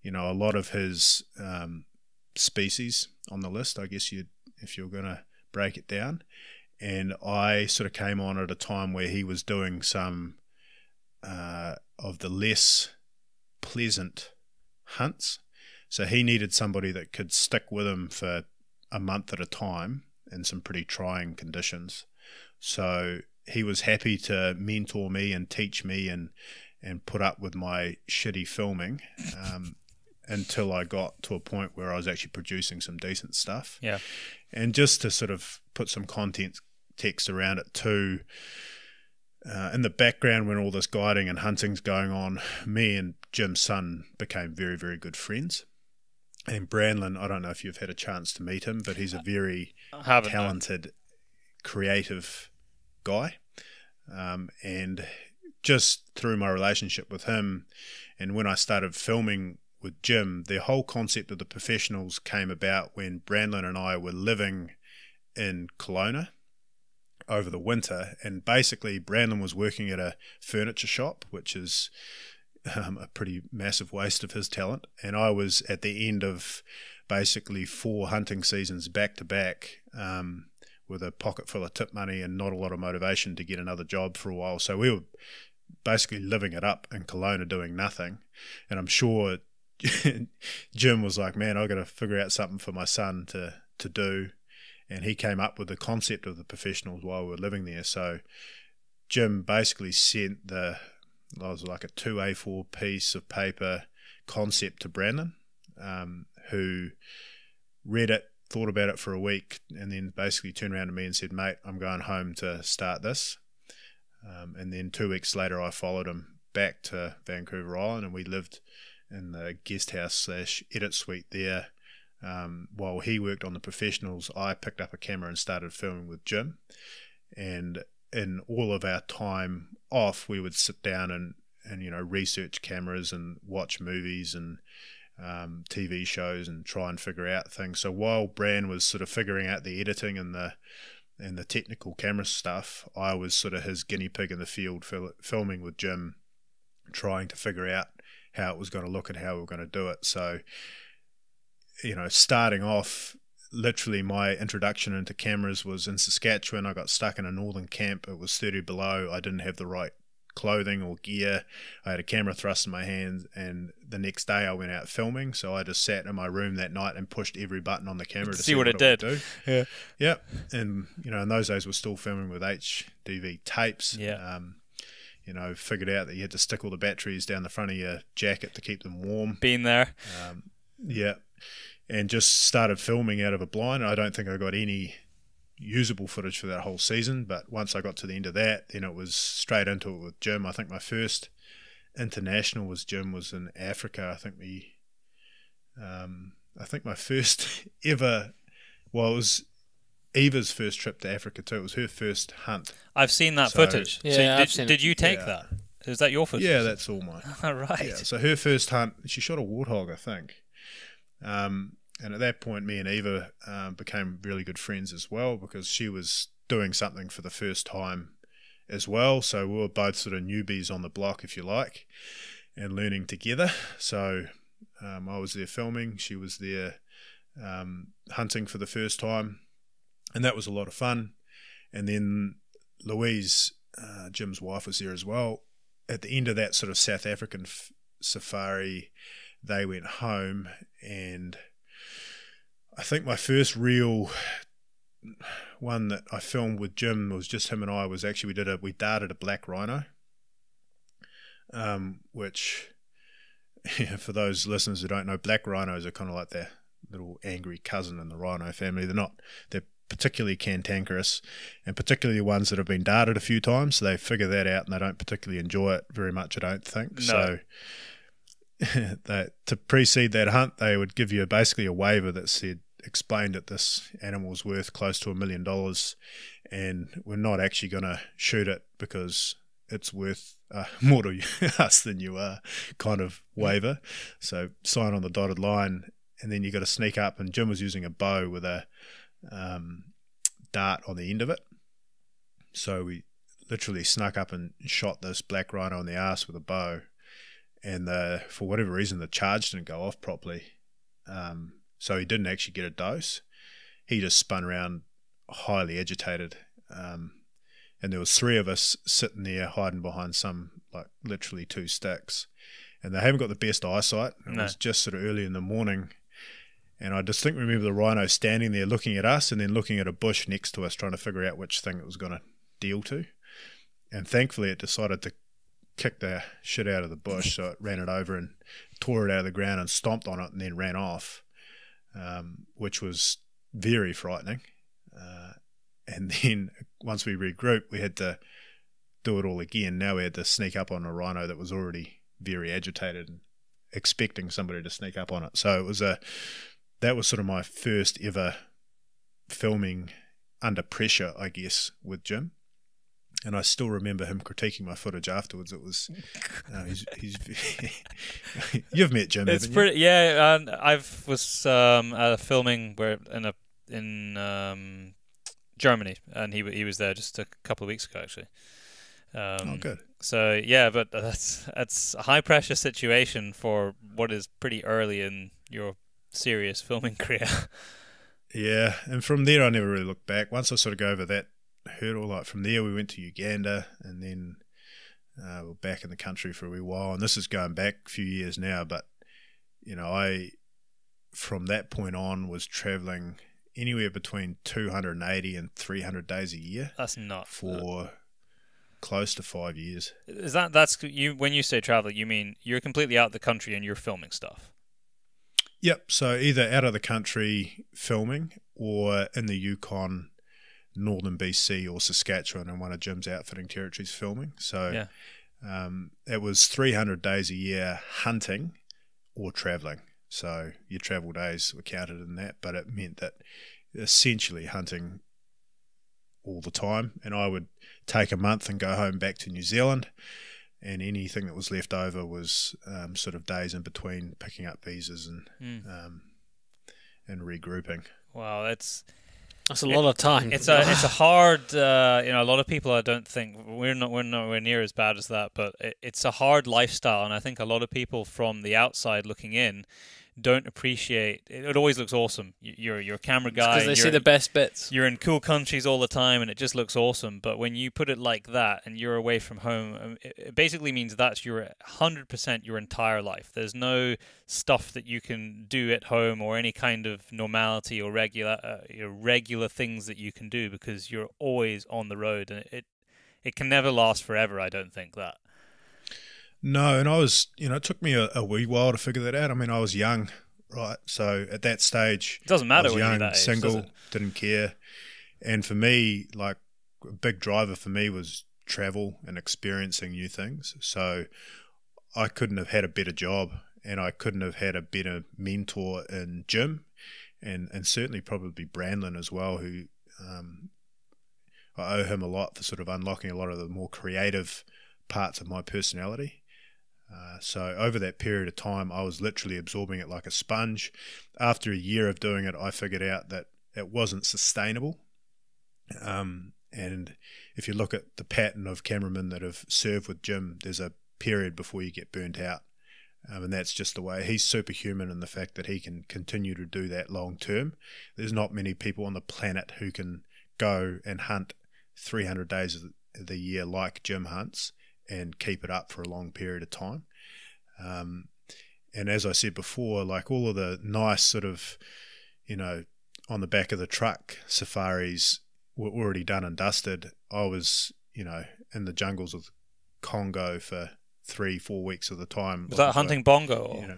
a lot of his species on the list, I guess if you're going to break it down. And I sort of came on at a time where he was doing some of the less pleasant hunts. So he needed somebody that could stick with him for a month at a time in some pretty trying conditions. So he was happy to mentor me and teach me and put up with my shitty filming until I got to a point where I was actually producing some decent stuff. Yeah. And just to sort of put some text around it too, in the background when all this guiding and hunting's going on, me and Jim's son became very, very good friends. And Brandlin, I don't know if you've had a chance to meet him, but he's a very talented, creative guy. And just through my relationship with him, and when I started filming with Jim, the whole concept of the professionals came about when Brandlin and I were living in Kelowna over the winter, and basically Brandlin was working at a furniture shop, which is a pretty massive waste of his talent, and I was at the end of basically 4 hunting seasons back to back, with a pocket full of tip money and not a lot of motivation to get another job for a while. So we were basically living it up in Kelowna doing nothing, and I'm sure Jim was like, man, I've got to figure out something for my son to do. And he came up with the concept of the professionals while we were living there. So Jim basically sent it was like a 2 A4 piece of paper concept to Brandon, who read it, thought about it for a week, and then basically turned around to me and said, mate, I'm going home to start this. And then 2 weeks later, I followed him back to Vancouver Island, and we lived in the guest house / edit suite there. While he worked on the professionals, I picked up a camera and started filming with Jim. And in all of our time off, we would sit down and research cameras and watch movies and TV shows and try and figure out things. So while Bran was sort of figuring out the editing and the technical camera stuff, I was sort of his guinea pig in the field, filming with Jim, trying to figure out how it was going to look and how we were going to do it. So, starting off, literally my introduction into cameras was in Saskatchewan. I got stuck in a northern camp. It was 30 below. I didn't have the right clothing or gear. I had a camera thrust in my hand, and the next day I went out filming. So I just sat in my room that night and pushed every button on the camera to see what it did. Do. Yeah. And in those days we're still filming with HDV tapes. Yeah. Figured out that you had to stick all the batteries down the front of your jacket to keep them warm. Been there. Yeah. And just started filming out of a blind. I don't think I got any usable footage for that whole season, but once I got to the end of that, then it was straight into it with Jim. I think my first international was in Africa. I think my first ever, it was Eva's first trip to Africa too. It was her first hunt. I've seen that footage. Yeah, I've seen it. Did you take that? Is that your footage? Yeah, that's all mine. All right. Yeah, so her first hunt, she shot a warthog, I think. And at that point, me and Eva became really good friends as well, because she was doing something for the first time as well. So we were both sort of newbies on the block, if you like, and learning together. So I was there filming, she was there hunting for the first time, and that was a lot of fun. And then Louise, Jim's wife, was there as well. At the end of that sort of South African safari, they went home, and I think my first real one that I filmed with Jim was just him and I. Was actually we darted a black rhino, which for those listeners who don't know, black rhinos are kind of like their little angry cousin in the rhino family. They're particularly cantankerous, and particularly ones that have been darted a few times. So they figure that out, and they don't particularly enjoy it very much, I don't think. No. So to precede that hunt, they would give you basically a waiver that explained that this animal's worth close to $1 million, and we're not actually going to shoot it because it's worth more to us than you are, kind of waiver. So sign on the dotted line, and then you got to sneak up. And Jim was using a bow with a dart on the end of it. So we literally snuck up and shot this black rhino on the arse with a bow, and for whatever reason the charge didn't go off properly, so he didn't actually get a dose. He just spun around highly agitated, and there was 3 of us sitting there hiding behind literally 2 sticks, and they haven't got the best eyesight. It was just sort of early in the morning, and I distinctly remember the rhino standing there looking at us and then looking at a bush next to us, trying to figure out which thing it was going to deal to. And thankfully it decided to kick the shit out of the bush, so it ran it over and tore it out of the ground and stomped on it and then ran off, which was very frightening. And then once we regrouped, we had to do it all again. Now we had to sneak up on a rhino that was already very agitated and expecting somebody to sneak up on it. So that was sort of my first ever filming under pressure, I guess, with Jim. And I still remember him critiquing my footage afterwards. It was, he's you've met Jim, it's haven't pretty, you? yeah. And I was filming in Germany, and he was there just a couple of weeks ago, actually. Oh, good. So yeah, but that's a high pressure situation for what is pretty early in your serious filming career. Yeah, and from there I never really looked back. Once I sort of go over that hurdle, like from there we went to Uganda, and then we're back in the country for a wee while. And this is going back a few years now, but I from that point on was traveling anywhere between 280 and 300 days a year. That's not for close to 5 years. Is that's you? When you say traveling, you mean you're completely out of the country and you're filming stuff? Yep. So either out of the country filming, or in the Yukon, northern BC, or Saskatchewan in one of Jim's outfitting territories filming. So yeah. It was 300 days a year hunting or traveling. So your travel days were counted in that, but it meant that essentially hunting all the time. And I would take a month and go home back to New Zealand, and anything that was left over was sort of days in between picking up visas and regrouping. Wow, that's a lot of time. It's a hard. A lot of people, I don't think we're nowhere near as bad as that, but it's a hard lifestyle, and I think a lot of people from the outside looking in don't appreciate it. It always looks awesome. You're a camera guy. Because they see the best bits. You're in cool countries all the time, and it just looks awesome. But when you put it like that, and you're away from home, it basically means that's your 100% your entire life. There's no stuff that you can do at home, or any kind of normality or regular things that you can do, because you're always on the road, and it can never last forever. I don't think that. No, and I was, it took me a wee while to figure that out. I mean, I was young, right? So at that stage, it doesn't matter I was when young, you're that age, single, didn't care. And for me, like, a big driver for me was travel and experiencing new things. So I couldn't have had a better job, and I couldn't have had a better mentor in Jim, and certainly probably Brandlin as well, who I owe him a lot for sort of unlocking a lot of the more creative parts of my personality. So over that period of time, I was literally absorbing it like a sponge. After a year of doing it, I figured out that it wasn't sustainable. And if you look at the pattern of cameramen that have served with Jim, there's a period before you get burnt out. And that's just the way. He's superhuman in the fact that he can continue to do that long term. There's not many people on the planet who can go and hunt 300 days of the year like Jim hunts and keep it up for a long period of time. And as I said before, like all of the nice sort of, on the back of the truck safaris were already done and dusted. I was, in the jungles of Congo for 3-4 weeks of the time. Was that hunting bongo? Or?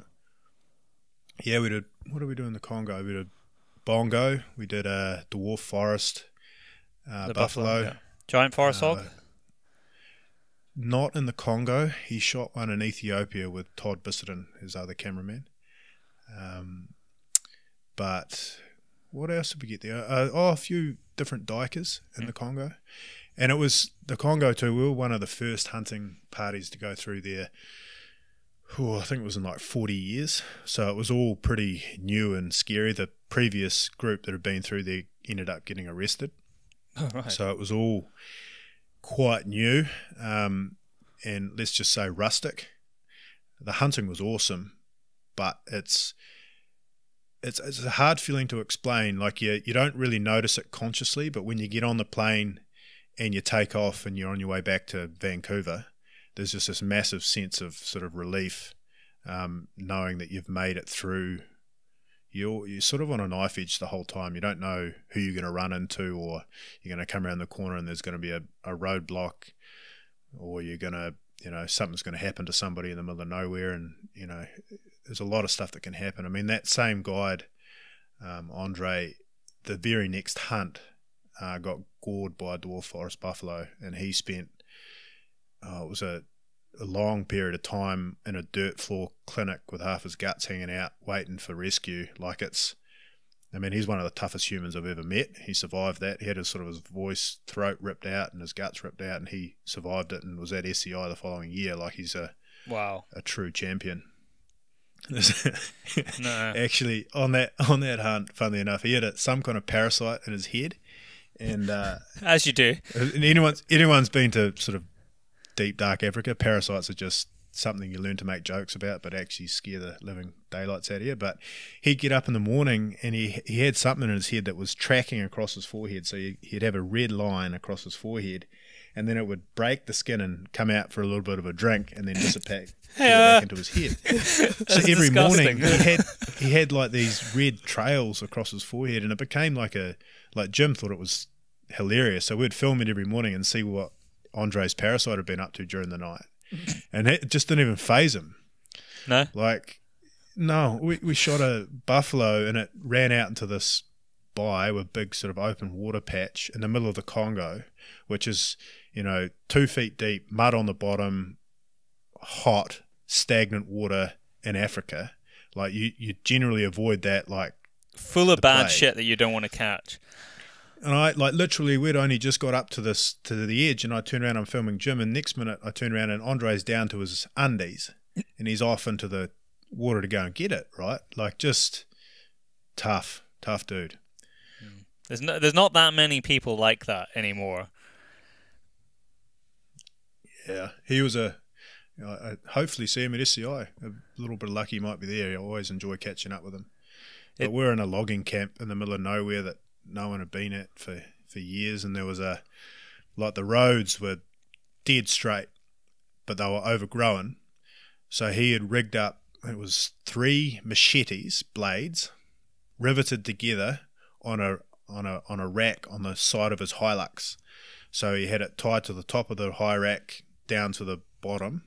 Yeah, we did. What did we do in the Congo? We did bongo. We did a dwarf forest, The buffalo. yeah. Giant forest hog? Not in the Congo. He shot one in Ethiopia with Todd Bissenden, his other cameraman. But what else did we get there? A few different dikers in the Congo. And it was the Congo too. We were one of the first hunting parties to go through there. I think it was in like 40 years. So it was all pretty new and scary. The previous group that had been through there ended up getting arrested. Oh, right. So it was all quite new, and let's just say rustic. The hunting was awesome, but it's a hard feeling to explain. Like you don't really notice it consciously, but when you get on the plane and you take off and you're on your way back to Vancouver, there's just this massive sense of sort of relief, knowing that you've made it through. You're sort of on a knife edge the whole time. You don't know who you're going to run into, or you're going to come around the corner and there's going to be a roadblock, or you're going to, something's going to happen to somebody in the middle of nowhere, and, there's a lot of stuff that can happen. I mean, that same guide, Andre, the very next hunt, got gored by a dwarf forest buffalo, and he spent, it was a long period of time in a dirt floor clinic with half his guts hanging out, waiting for rescue. He's one of the toughest humans I've ever met. He survived that. He had his voice, throat ripped out and his guts ripped out, and he survived it and was at SCI the following year. Like, he's a true champion. No. Actually, on that hunt, funnily enough, he had some kind of parasite in his head, and as you do. Anyone's been to sort of deep dark Africa, parasites are just something you learn to make jokes about, but actually scare the living daylights out of you. But he'd get up in the morning and he had something in his head that was tracking across his forehead. So he'd have a red line across his forehead, and then it would break the skin and come out for a little bit of a drink and then dissipate back into his head. So every morning he had like these red trails across his forehead, and it became like Jim thought it was hilarious. So we'd film it every morning and see what Andre's parasite had been up to during the night, and it just didn't even faze him. No, we shot a buffalo and it ran out into this bay with big sort of open water patch in the middle of the Congo, which is 2 feet deep, mud on the bottom, hot, stagnant water in Africa. Like you generally avoid that, like full of bad shit that you don't want to catch. And I literally, we'd only just got up to the edge, and I turned around, I'm filming Jim, and next minute I turn around and Andre's down to his undies and he's off into the water to go and get it, right? Like, just tough dude. There's not that many people like that anymore. Yeah, he was I hopefully see him at SCI. A little bit of luck he might be there. I always enjoy catching up with him. But we're in a logging camp in the middle of nowhere that no one had been at for years, and there was the roads were dead straight, but they were overgrown. So he had rigged up, it was 3 machetes blades riveted together on a rack on the side of his Hilux. So he had it tied to the top of the high rack down to the bottom,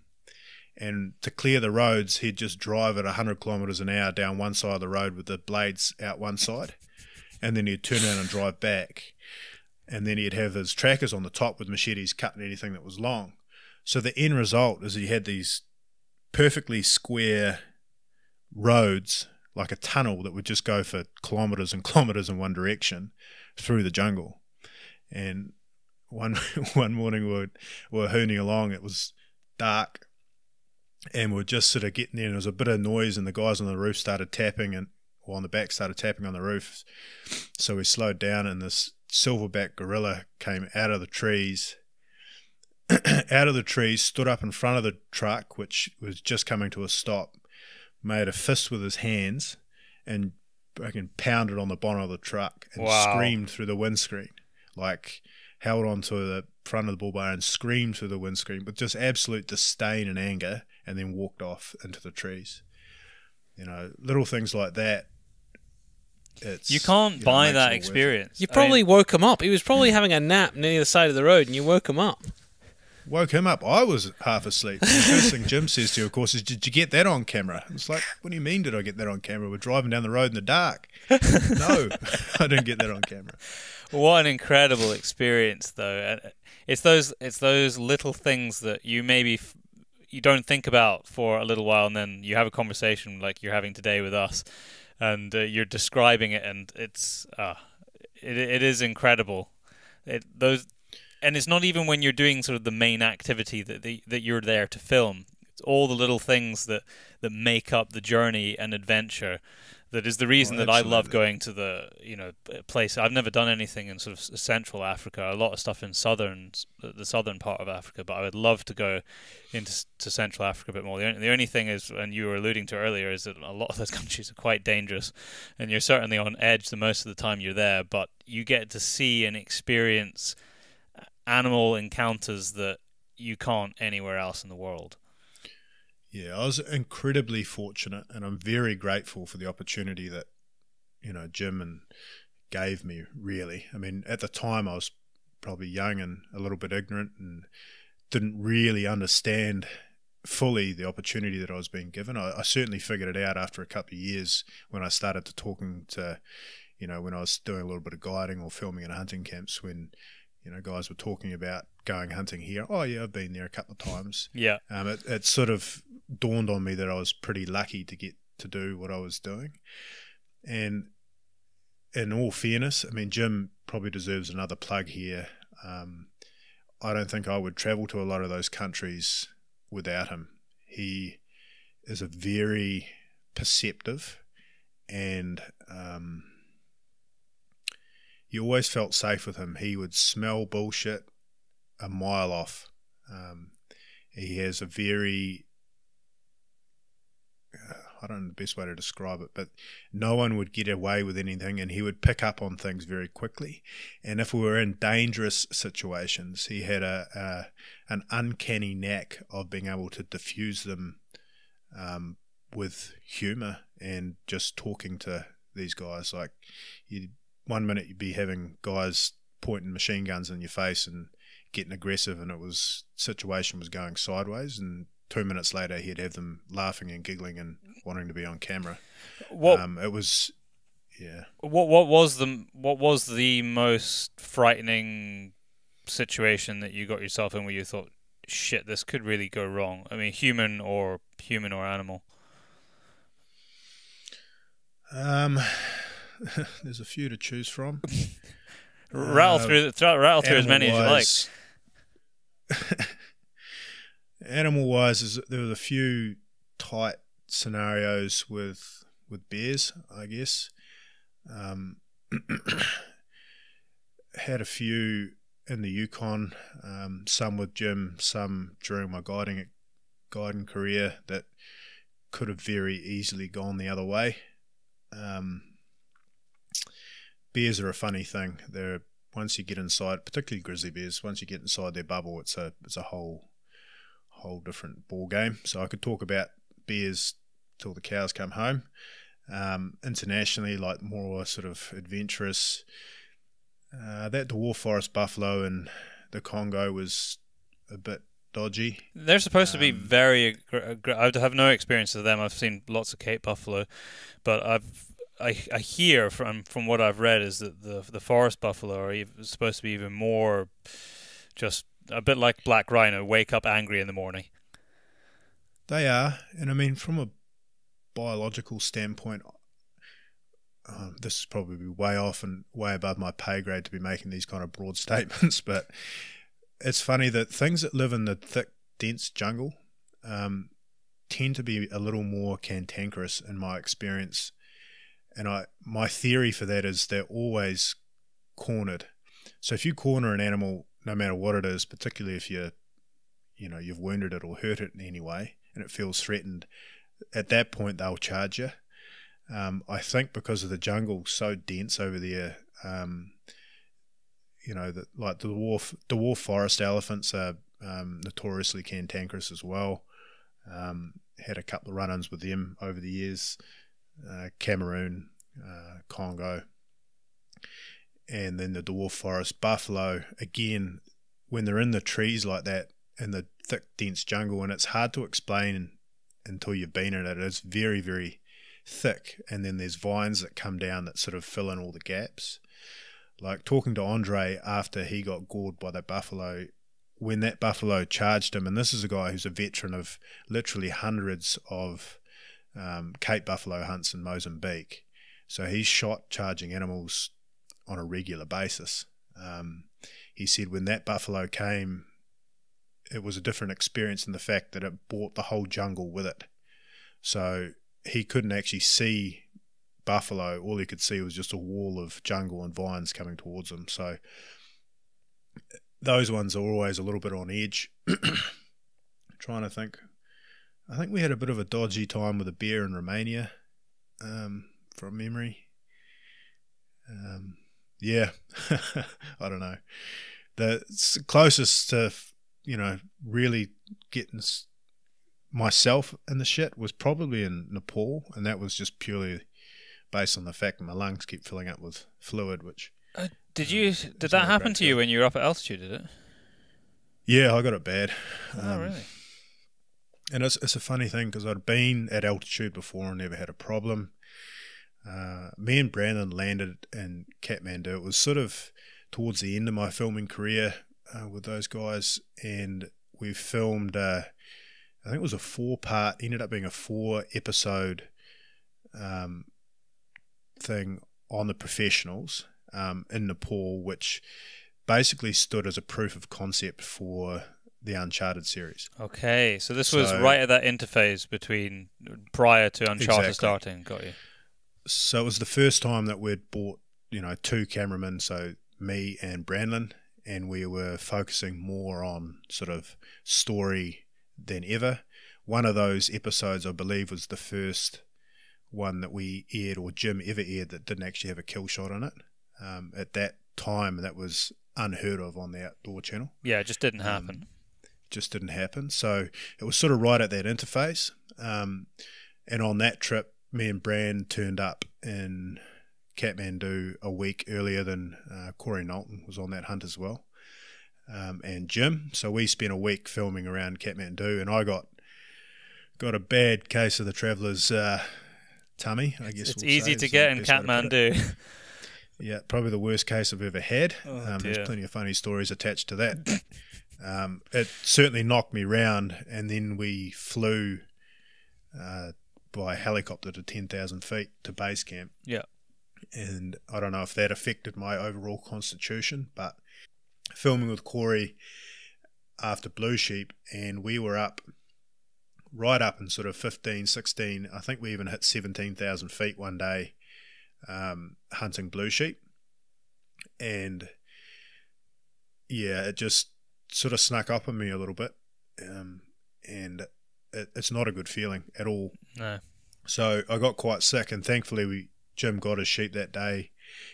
and to clear the roads he'd just drive at 100 kilometers an hour down one side of the road with the blades out one side, and then he'd turn around and drive back, and then he'd have his trackers on the top with machetes cutting anything that was long. So the end result is he had these perfectly square roads, like a tunnel that would just go for kilometers and kilometers in one direction through the jungle. And one morning we were hooning along, it was dark, and we were just sort of getting there, and there was a bit of noise, and the guys on the roof started tapping, or on the back started tapping on the roof. So we slowed down, and this silverback gorilla came out of the trees, stood up in front of the truck, which was just coming to a stop, made a fist with his hands, and fucking pounded on the bottom of the truck and screamed through the windscreen, like held onto the front of the bull bar and screamed through the windscreen with just absolute disdain and anger, and then walked off into the trees. Little things like that. it's You can't buy makes that it all worth it. experience. You I probably mean, woke him up. He was probably having a nap near the side of the road, and you woke him up. Woke him up. I was half asleep. And the first thing Jim says to you, of course, is, "Did you get that on camera?" It's like, what do you mean, did I get that on camera? We're driving down the road in the dark. No, I didn't get that on camera. what an incredible experience, though. And it's those little things that you maybe you don't think about for a little while, and then you have a conversation like you're having today with us, and you're describing it, and it is incredible. And it's not even when you're doing sort of the main activity that you're there to film. It's all the little things that make up the journey and adventure. That is the reason that I love going to the place. I've never done anything in sort of Central Africa. A lot of stuff in the southern part of Africa, but I would love to go into Central Africa a bit more. The only thing is, and you were alluding to earlier, is that a lot of those countries are quite dangerous, and you're certainly on edge the most of the time you're there. But you get to see and experience animal encounters that you can't anywhere else in the world. Yeah, I was incredibly fortunate, and I'm very grateful for the opportunity that Jim gave me. Really, I mean, at the time I was probably young and a little bit ignorant, and didn't really understand fully the opportunity that I was being given. I certainly figured it out after a couple of years when I started to talking to, when I was doing a little bit of guiding or filming in hunting camps, when guys were talking about going hunting here. Oh yeah, I've been there a couple of times. Yeah. It sort of dawned on me that I was pretty lucky to get to do what I was doing. And in all fairness, I mean, Jim probably deserves another plug here. I don't think I would travel to a lot of those countries without him. He is a very perceptive, and you always felt safe with him. He would smell bullshit a mile off. He has a very, I don't know the best way to describe it, but no one would get away with anything, and he would pick up on things very quickly. And if we were in dangerous situations, he had an uncanny knack of being able to diffuse them with humour and just talking to these guys. Like, one minute you'd be having guys pointing machine guns in your face and getting aggressive, and situation was going sideways, and 2 minutes later he'd have them laughing and giggling and wanting to be on camera. It was, yeah. What was the most frightening situation that you got yourself in where you thought, shit, this could really go wrong? I mean, human or animal? There's a few to choose from. Rattle through as many as you like. Animal-wise, there was a few tight scenarios with bears, I guess. Had a few in the Yukon, some with Jim, some during my guiding career that could have very easily gone the other way. Bears are a funny thing. Once you get inside, particularly grizzly bears, once you get inside their bubble, it's a whole different ball game. So I could talk about bears till the cows come home. Internationally, like more sort of adventurous, that dwarf forest buffalo in the Congo was a bit dodgy. They're supposed to be very. I have no experience of them. I've seen lots of Cape buffalo, but I hear from what I've read is that the forest buffalo are supposed to be even more, just a bit like black rhino, wake up angry in the morning. They are, and I mean, from a biological standpoint, this is probably way off and way above my pay grade to be making these kind of broad statements, but it's funny that things that live in the thick, dense jungle tend to be a little more cantankerous in my experience. And my theory for that is they're always cornered. So if you corner an animal, no matter what it is, particularly if you've wounded it or hurt it in any way, and it feels threatened, at that point they'll charge you. I think because of the jungle so dense over there, like the dwarf forest elephants are notoriously cantankerous as well. Had a couple of run-ins with them over the years. Cameroon, Congo, and then the dwarf forest buffalo. Again, when they're in the trees like that, in the thick, dense jungle, and it's hard to explain until you've been in it. It's very, very thick, and then there's vines that come down that sort of fill in all the gaps. Like talking to Andre after he got gored by that buffalo, when that buffalo charged him, and this is a guy who's a veteran of literally hundreds of Cape buffalo hunts in Mozambique, so he's shot charging animals on a regular basis. He said when that buffalo came, it was a different experience in the fact that it brought the whole jungle with it. So he couldn't actually see buffalo. All he could see was just a wall of jungle and vines coming towards him. So those ones are always a little bit on edge. Trying to think. I think we had a bit of a dodgy time with a bear in Romania, from memory. Yeah, I don't know. The closest to, really getting myself in the shit was probably in Nepal, and that was just purely based on the fact that my lungs keep filling up with fluid, which... Did that happen to you when you were up at altitude, did it? Yeah, I got it bad. Oh, really? And it's a funny thing, because I'd been at altitude before and never had a problem. Me and Brandon landed in Kathmandu. It was sort of towards the end of my filming career with those guys, and we filmed, I think it was a 4-part, ended up being a 4-episode thing on the professionals in Nepal, which basically stood as a proof of concept for the Uncharted series. Okay, so this was right at that interface between prior to Uncharted starting. Got you. So it was the first time that we'd bought, 2 cameramen, so me and Brandon, and we were focusing more on sort of story than ever. One of those episodes, I believe, was the first one that we aired, or Jim ever aired, that didn't actually have a kill shot in it. At that time, that was unheard of on the Outdoor Channel. Yeah, it just didn't happen. So it was sort of right at that interface. And on that trip, me and Brand turned up in Kathmandu a week earlier than Corey Knowlton was on that hunt as well, and Jim. So we spent a week filming around Kathmandu, and I got a bad case of the traveller's tummy, I guess. It's easy to get in Kathmandu. Yeah, probably the worst case I've ever had. Oh, there's plenty of funny stories attached to that. It certainly knocked me round, and then we flew by helicopter to 10,000 feet to base camp. Yeah. And I don't know if that affected my overall constitution, but filming with Corey after Blue Sheep, and we were right up in sort of 15, 16, I think we even hit 17,000 feet one day hunting Blue Sheep. And yeah, it just sort of snuck up on me a little bit, and it's not a good feeling at all. No. So I got quite sick, and thankfully Jim got his sheep that day,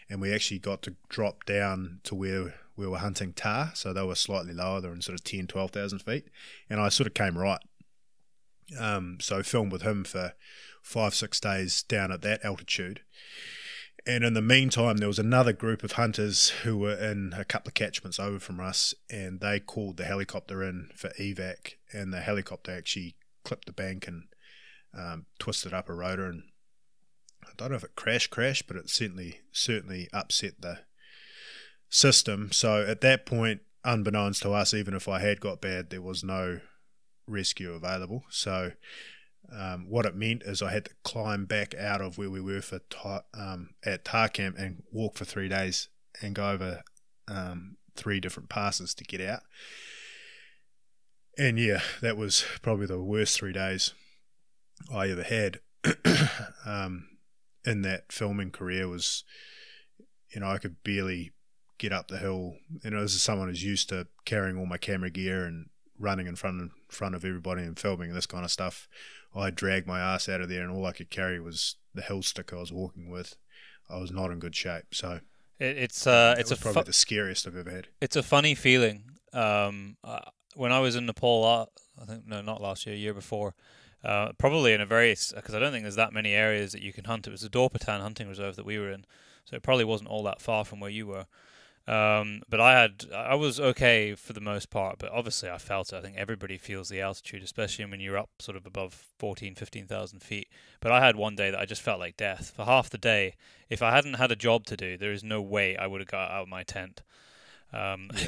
and we actually got to drop down to where we were hunting tahr, so they were slightly lower. They were in sort of 10, 12,000 feet, and I sort of came right. So I filmed with him for 5-6 days down at that altitude. And in the meantime, there was another group of hunters who were in a couple of catchments over from us, and they called the helicopter in for evac, and the helicopter actually clipped the bank and twisted up a rotor, and I don't know if it crashed, but it certainly upset the system. So at that point, unbeknownst to us, even if I had got bad, there was no rescue available. So what it meant is I had to climb back out of where we were for at tahr camp and walk for 3 days and go over 3 different passes to get out. And yeah, that was probably the worst 3 days I ever had in that filming career. Was, I could barely get up the hill. As someone who's used to carrying all my camera gear and running in front of everybody and filming and this kind of stuff, I dragged my ass out of there, and all I could carry was the hill stick I was walking with. I was not in good shape, so it's probably the scariest I've ever had. It's a funny feeling. When I was in Nepal, I think not last year, year before, Probably in a very, because I don't think there's that many areas that you can hunt. It was the Dorpatan hunting reserve that we were in, so it probably wasn't all that far from where you were. But I was okay for the most part, but obviously I felt it. I think everybody feels the altitude, especially when you're up sort of above 15,000 feet. But I had one day that I just felt like death. For half the day, if I hadn't had a job to do, there is no way I would have got out of my tent.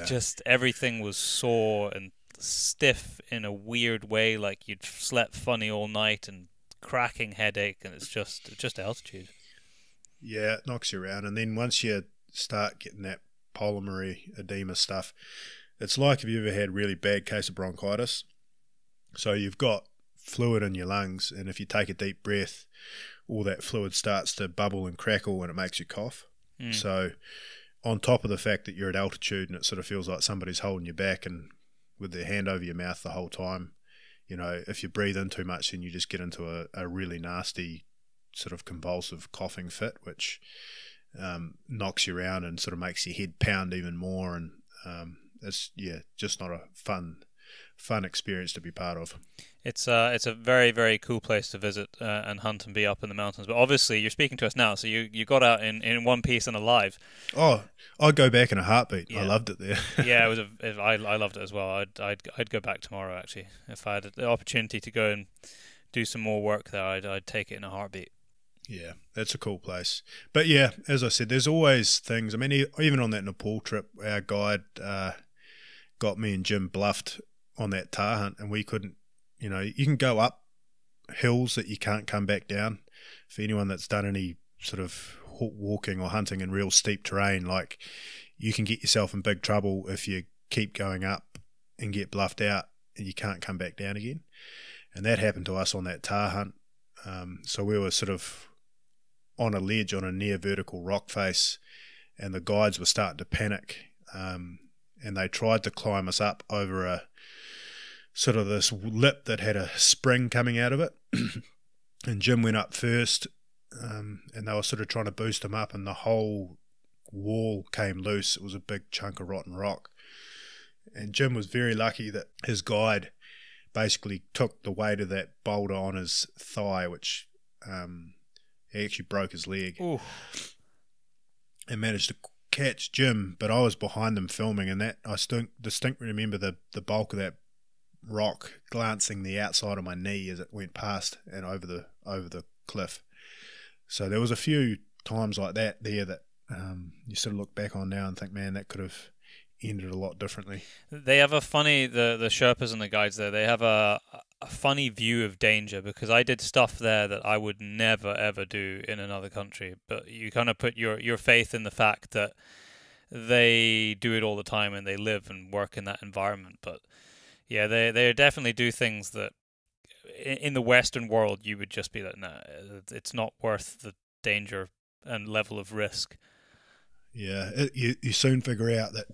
Just everything was sore and stiff in a weird way, like you'd slept funny all night and cracking headache, and it's just altitude. Yeah, it knocks you around, and then once you start getting that pulmonary edema stuff, it's like if you ever had really bad case of bronchitis. So you've got fluid in your lungs, and if you take a deep breath, all that fluid starts to bubble and crackle, and it makes you cough. So on top of the fact that you're at altitude and it sort of feels like somebody's holding you back and with their hand over your mouth the whole time, you know, if you breathe in too much, then you just get into a really nasty sort of convulsive coughing fit, which knocks you around and sort of makes your head pound even more, and it's just not a fun experience to be part of. It's a very, very cool place to visit and hunt and be up in the mountains. But obviously, you're speaking to us now, so you got out in one piece and alive. Oh, I'd go back in a heartbeat. Yeah. I loved it there. Yeah, I loved it as well. I'd go back tomorrow actually if I had the opportunity to go and do some more work there. I'd take it in a heartbeat. Yeah, that's a cool place. But yeah, as I said, there's always things. I mean, even on that Nepal trip, our guide got me and Jim bluffed on that tar hunt, and we couldn't, you know, you can go up hills that you can't come back down. For anyone that's done any sort of walking or hunting in real steep terrain, like, you can get yourself in big trouble if you keep going up and get bluffed out and you can't come back down again. And that happened to us on that tar hunt. So we were sort of on a ledge on a near vertical rock face, and the guides were starting to panic, and they tried to climb us up over a sort of this lip that had a spring coming out of it. And Jim went up first, and they were sort of trying to boost him up, and the whole wall came loose. It was a big chunk of rotten rock, and Jim was very lucky that his guide basically took the weight of that boulder on his thigh, which he actually broke his leg. Ooh. And managed to catch Jim, but I was behind them filming, and that I distinctly remember the bulk of that rock glancing the outside of my knee as it went past and over the cliff. So there was a few times like that there that you sort of look back on now and think, man, that could have ended a lot differently. They have a funny, the Sherpas and the guides there, they have a funny view of danger, because I did stuff there that I would never ever do in another country. But you kind of put your faith in the fact that they do it all the time and they live and work in that environment. But yeah, they definitely do things that in the Western world you would just be like, nah, it's not worth the danger and level of risk. Yeah, you soon figure out that.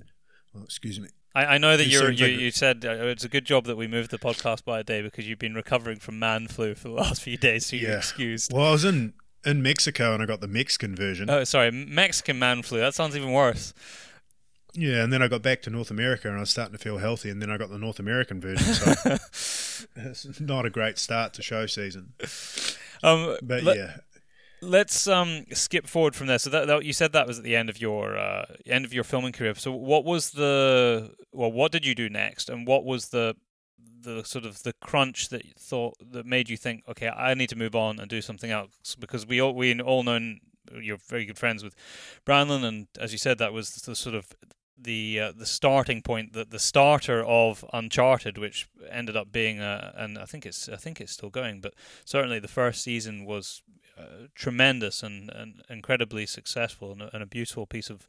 Oh, excuse me. I know that you said it's a good job that we moved the podcast by a day, because you've been recovering from man flu for the last few days, so you're excused. Well, I was in Mexico and I got the Mexican version. Oh, sorry, Mexican man flu. That sounds even worse. Yeah, and then I got back to North America and I was starting to feel healthy, and then I got the North American version. So it's not a great start to show season. Let's skip forward from there. So that you said that was at the end of your filming career. So what did you do next, and what was the sort of the crunch that made you think, okay, I need to move on and do something else? Because we all know you're very good friends with Brandon, and as you said, that was the sort of the starting point, the starter of Uncharted, which ended up being and I think it's still going, but certainly the first season was tremendous and incredibly successful, and a beautiful piece of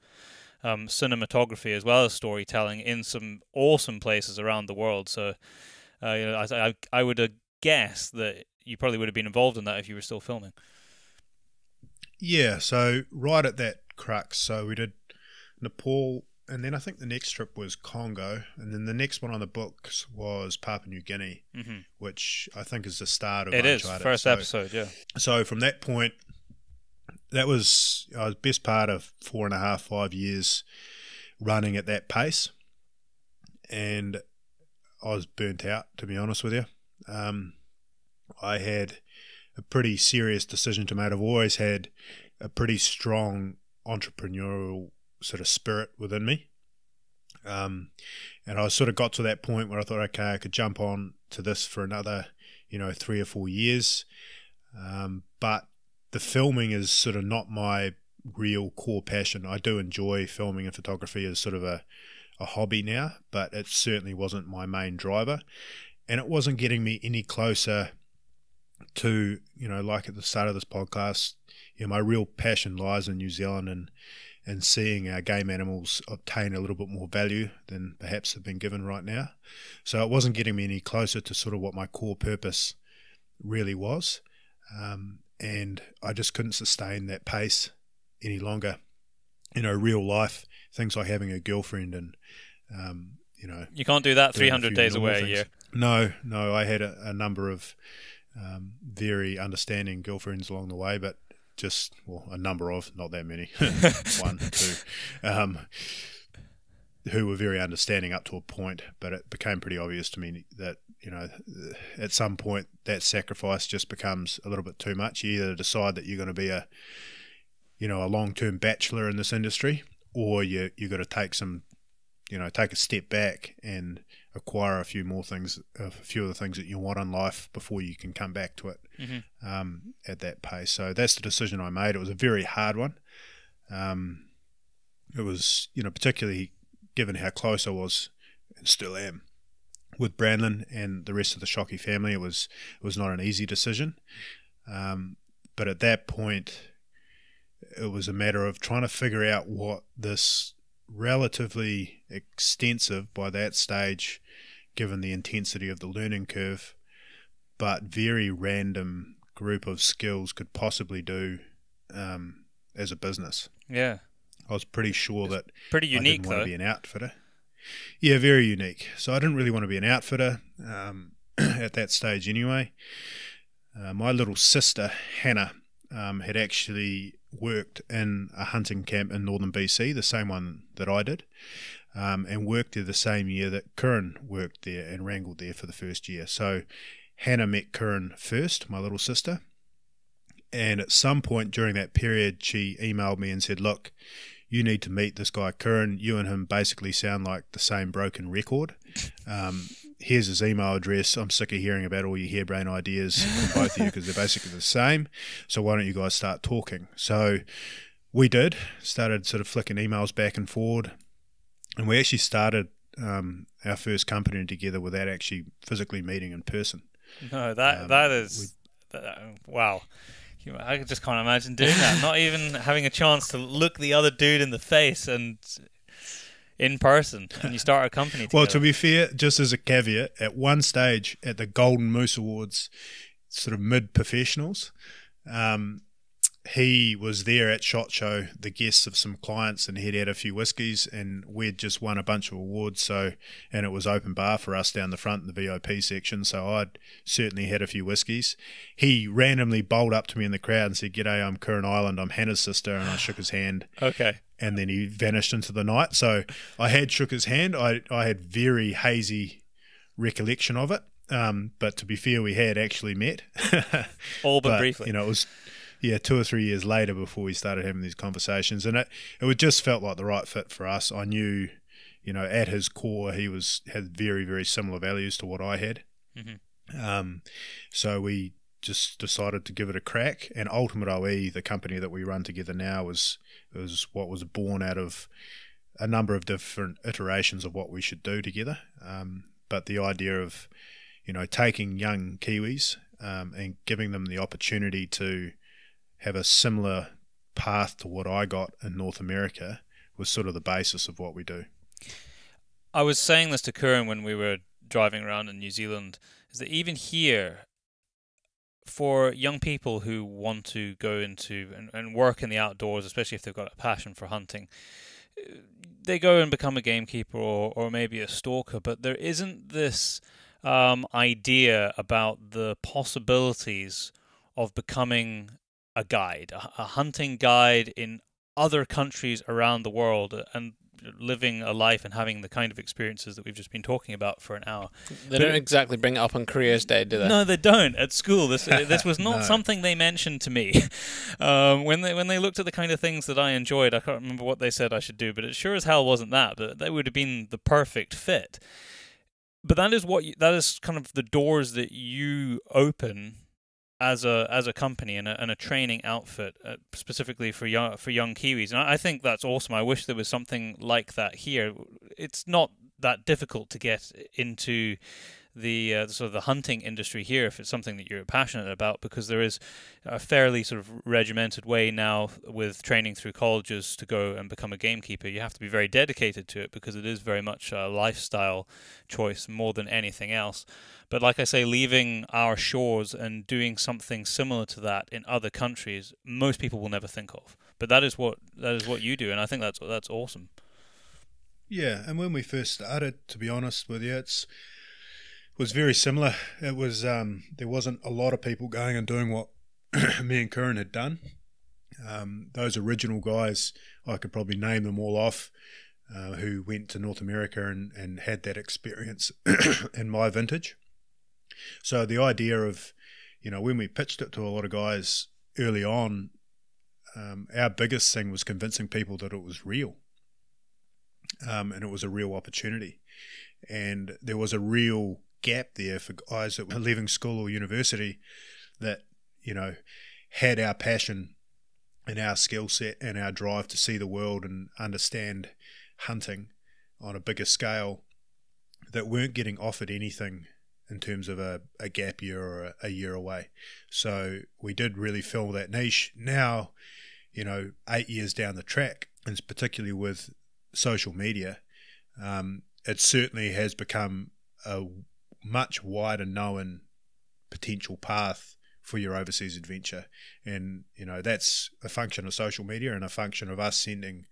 cinematography as well as storytelling in some awesome places around the world. So I would guess that you probably would have been involved in that if you were still filming. Yeah, so right at that crux, so we did Nepal, and then I think the next trip was Congo, and then the next one on the books was Papua New Guinea, which I think is the start of Uncharted. It is, first episode, yeah. So from that point, that was the best part of 4.5, 5 years running at that pace, and I was burnt out, to be honest with you. I had a pretty serious decision to make. I've always had a pretty strong entrepreneurial sort of spirit within me. And I sort of got to that point where I thought, okay, I could jump on to this for another, 3 or 4 years. But the filming is sort of not my real core passion. I do enjoy filming and photography as sort of a hobby now, but it certainly wasn't my main driver. And it wasn't getting me any closer to, like at the start of this podcast, my real passion lies in New Zealand and seeing our game animals obtain a little bit more value than perhaps have been given right now. So it wasn't getting me any closer to sort of what my core purpose really was. And I just couldn't sustain that pace any longer. Real life, things like having a girlfriend and, You can't do that 300 days away a year. No, I had a number of very understanding girlfriends along the way, but a number of, not that many, 1, 2, who were very understanding up to a point, but it became pretty obvious to me that, at some point that sacrifice just becomes a little bit too much. You either decide that you're going to be a long-term bachelor in this industry, or you're going to take take a step back and acquire a few of the things that you want in life before you can come back to it at that pace. So that's the decision I made. It was a very hard one. It was, particularly given how close I was and still am with Brandon and the rest of the Shockey family. It was not an easy decision. But at that point, it was a matter of trying to figure out what this relatively extensive, by that stage, given the intensity of the learning curve, but very random group of skills could possibly do as a business. Yeah. I was pretty sure that pretty unique, I didn't want to be an outfitter. Yeah, very unique. So I didn't really want to be an outfitter at that stage anyway. My little sister, Hannah, had actually worked in a hunting camp in northern BC, the same one that I did, and worked there the same year that Curran worked there and wrangled there for the first year. So Hannah met Curran first, my little sister, and at some point during that period she emailed me and said, look, you need to meet this guy Curran. You and him basically sound like the same broken record. Here's his email address. I'm sick of hearing about all your harebrained ideas from both of you because they're basically the same. So why don't you guys start talking? So we started sort of flicking emails back and forward. And we actually started our first company together without actually physically meeting in person. No, that is wow. I just can't imagine doing that. Not even having a chance to look the other dude in the face and in person, and you start a company together. Well, to be fair, just as a caveat, at one stage at the Golden Moose Awards, sort of mid-professionals, he was there at SHOT Show, the guests of some clients, and he'd had a few whiskies, and we'd just won a bunch of awards, and it was open bar for us down the front in the VIP section, so I'd certainly had a few whiskies. He randomly bowled up to me in the crowd and said, "G'day, I'm Curran Island, I'm Hannah's sister," and I shook his hand. Okay. And then he vanished into the night. So I had shook his hand. I had very hazy recollection of it, but to be fair, we had actually met. All but briefly. It was... 2 or 3 years later before we started having these conversations, and it just felt like the right fit for us. I knew, at his core, he had very, very similar values to what I had. Mm-hmm. So we just decided to give it a crack. And Ultimate OE, the company that we run together now, was what was born out of a number of different iterations of what we should do together. But the idea of, taking young Kiwis and giving them the opportunity to have a similar path to what I got in North America was sort of the basis of what we do. I was saying this to Curran when we were driving around in New Zealand, is that even here, for young people who want to go into and work in the outdoors, especially if they've got a passion for hunting, they go and become a gamekeeper or maybe a stalker, but there isn't this idea about the possibilities of becoming a guide, a hunting guide in other countries around the world. And living a life and having the kind of experiences that we've just been talking about for an hour. They don't exactly bring it up on Careers Day, do they? No, they don't. At school, this was not something they mentioned to me. When they looked at the kind of things that I enjoyed, I can't remember what they said I should do, but it sure as hell wasn't that. But that would have been the perfect fit. But that is kind of the doors that you open as a company and a training outfit, specifically for young Kiwis, and I think that's awesome. I wish there was something like that here. It's not that difficult to get into the sort of the hunting industry here if it's something that you're passionate about, because there is a fairly sort of regimented way now with training through colleges to go and become a gamekeeper. You have to be very dedicated to it because it is very much a lifestyle choice more than anything else. But like I say, leaving our shores and doing something similar to that in other countries, most people will never think of. But that is what you do, and I think that's awesome. Yeah, and when we first started, to be honest with you, was very similar. It was there wasn't a lot of people going and doing what me and Curran had done. Those original guys, I could probably name them all off, who went to North America and had that experience in my vintage. So the idea of, when we pitched it to a lot of guys early on, our biggest thing was convincing people that it was real, and it was a real opportunity, and there was a real gap there for guys that were leaving school or university that had our passion and our skill set and our drive to see the world and understand hunting on a bigger scale, that weren't getting offered anything in terms of a gap year or a year away. So we did really fill that niche. Now, 8 years down the track, and particularly with social media, it certainly has become a much wider known potential path for your overseas adventure. And that's a function of social media and a function of us sending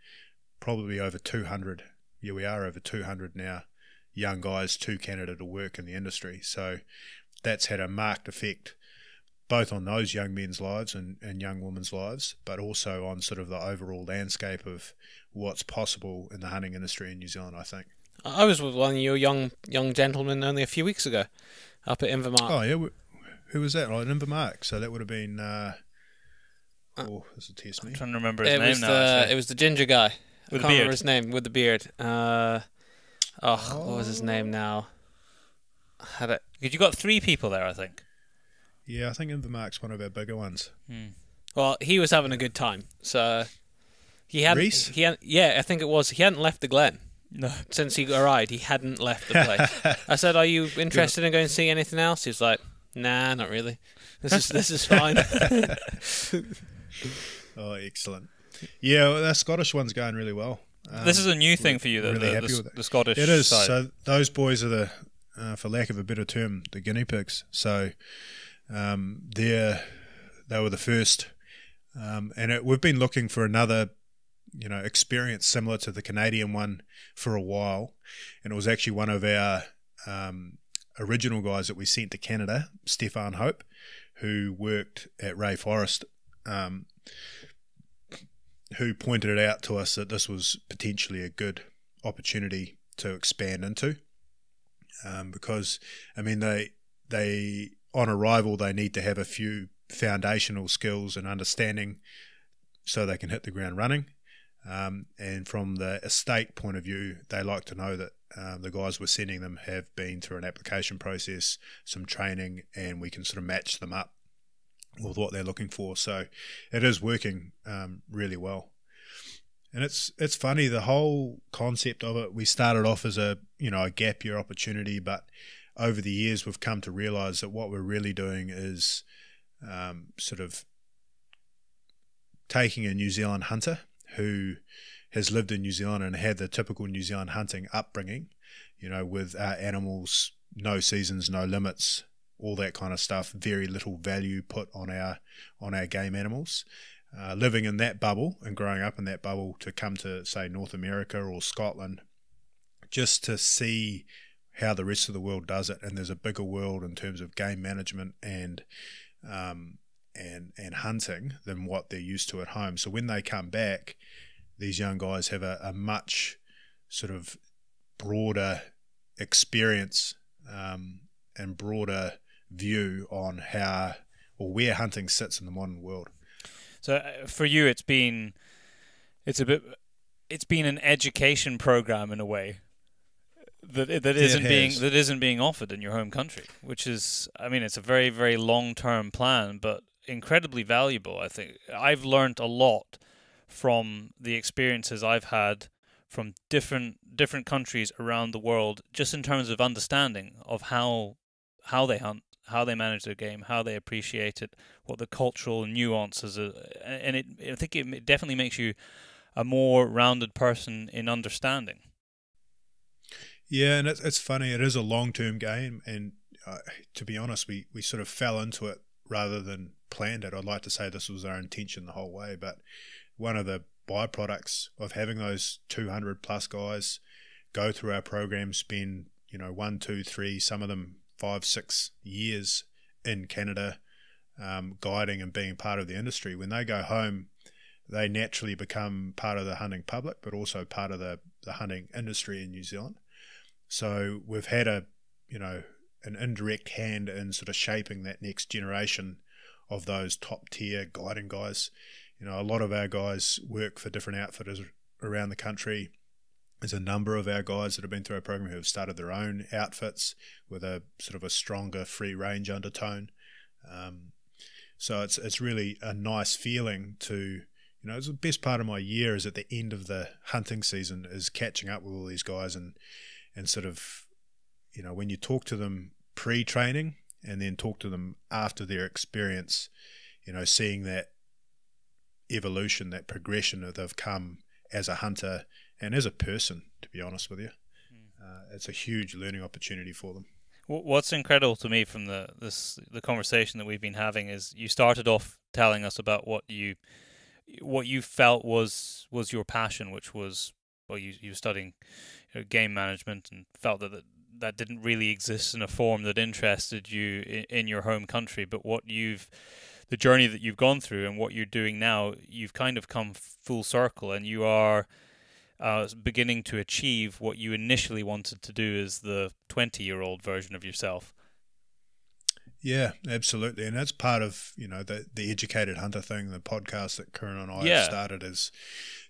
probably over 200, we are over 200 now, young guys to Canada to work in the industry. So that's had a marked effect both on those young men's lives and young women's lives, but also on sort of the overall landscape of what's possible in the hunting industry in New Zealand, I think. I was with one of your young gentlemen only a few weeks ago, up at Invermark. Oh yeah, who was that? Right, Invermark. So that would have been. This will test me. I'm trying to remember his name now. It was the ginger guy. With I can't remember his name. With the beard. What was his name now? You got 3 people there, I think. Yeah, I think Invermark's one of our bigger ones. Well, he was having a good time. So he hadn't. Reese? Yeah, I think it was. He hadn't left the Glen. No, since he arrived, he hadn't left the place. I said, "Are you interested in going to see anything else?" He was like, "Nah, not really. This is fine." Oh, excellent. Yeah, well, the Scottish one's going really well. This is a new thing for you, really happy with it. The Scottish It is. side. So those boys are the, for lack of a better term, the guinea pigs. So they were the first, and we've been looking for another experience similar to the Canadian one for a while, and it was actually one of our original guys that we sent to Canada, Stefan Hope, who worked at Ray Forest, who pointed it out to us that this was potentially a good opportunity to expand into, because they on arrival they need to have a few foundational skills and understanding so they can hit the ground running. And from the estate point of view, they like to know that the guys we're sending them have been through an application process, some training, and we can sort of match them up with what they're looking for. So it is working really well. And it's funny, the whole concept of it, we started off as a gap year opportunity, but over the years we've come to realize that what we're really doing is sort of taking a New Zealand hunter who has lived in New Zealand and had the typical New Zealand hunting upbringing, with our animals, no seasons, no limits, all that kind of stuff, very little value put on our game animals, living in that bubble and growing up in that bubble, to come to, say, North America or Scotland, just to see how the rest of the world does it. And there's a bigger world in terms of game management and hunting than what they're used to at home. So when they come back, these young guys have a much sort of broader experience and broader view on how or where hunting sits in the modern world. So for you, it's been an education program in a way that isn't being offered in your home country, which is, I mean, it's a very, very long-term plan, but incredibly valuable. I think I've learned a lot from the experiences I've had from different countries around the world, just in terms of understanding of how they hunt, how they manage their game, how they appreciate it, what the cultural nuances are, and I think it definitely makes you a more rounded person in understanding. Yeah, and it's funny. It is a long-term game, and to be honest, we sort of fell into it rather than planned it. I'd like to say this was our intention the whole way, but one of the byproducts of having those 200 plus guys go through our program, spend 1, 2, 3, some of them 5, 6 years in Canada, guiding and being part of the industry. When they go home, they naturally become part of the hunting public, but also part of the hunting industry in New Zealand. So we've had an indirect hand in sort of shaping that next generation of those top tier guiding guys. A lot of our guys work for different outfitters around the country. There's a number of our guys that have been through our program who have started their own outfits with a sort of a stronger free range undertone. So it's really a nice feeling to, it's the best part of my year is at the end of the hunting season is catching up with all these guys and sort of, when you talk to them pre-training and then talk to them after their experience, seeing that evolution, that progression that they've come as a hunter and as a person, to be honest with you. It's a huge learning opportunity for them. What's incredible to me from the conversation that we've been having is you started off telling us about what you felt was your passion, which was, well, you were studying game management and felt that didn't really exist in a form that interested you in your home country, but the journey that you've gone through and what you're doing now, you've kind of come full circle, and you are beginning to achieve what you initially wanted to do as the 20-year-old version of yourself. Yeah, absolutely. And that's part of, the Educated Hunter thing, the podcast that Kieran and I have started, is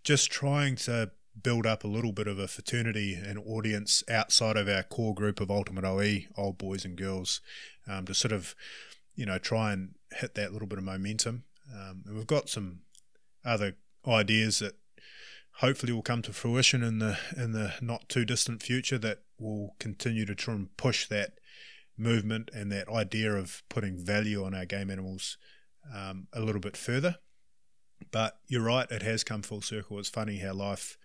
just trying to build up a little bit of a fraternity and audience outside of our core group of Ultimate OE, old boys and girls, to sort of, try and hit that little bit of momentum. And we've got some other ideas that hopefully will come to fruition in the not too distant future that will continue to try and push that movement and that idea of putting value on our game animals a little bit further. But you're right, it has come full circle. It's funny how life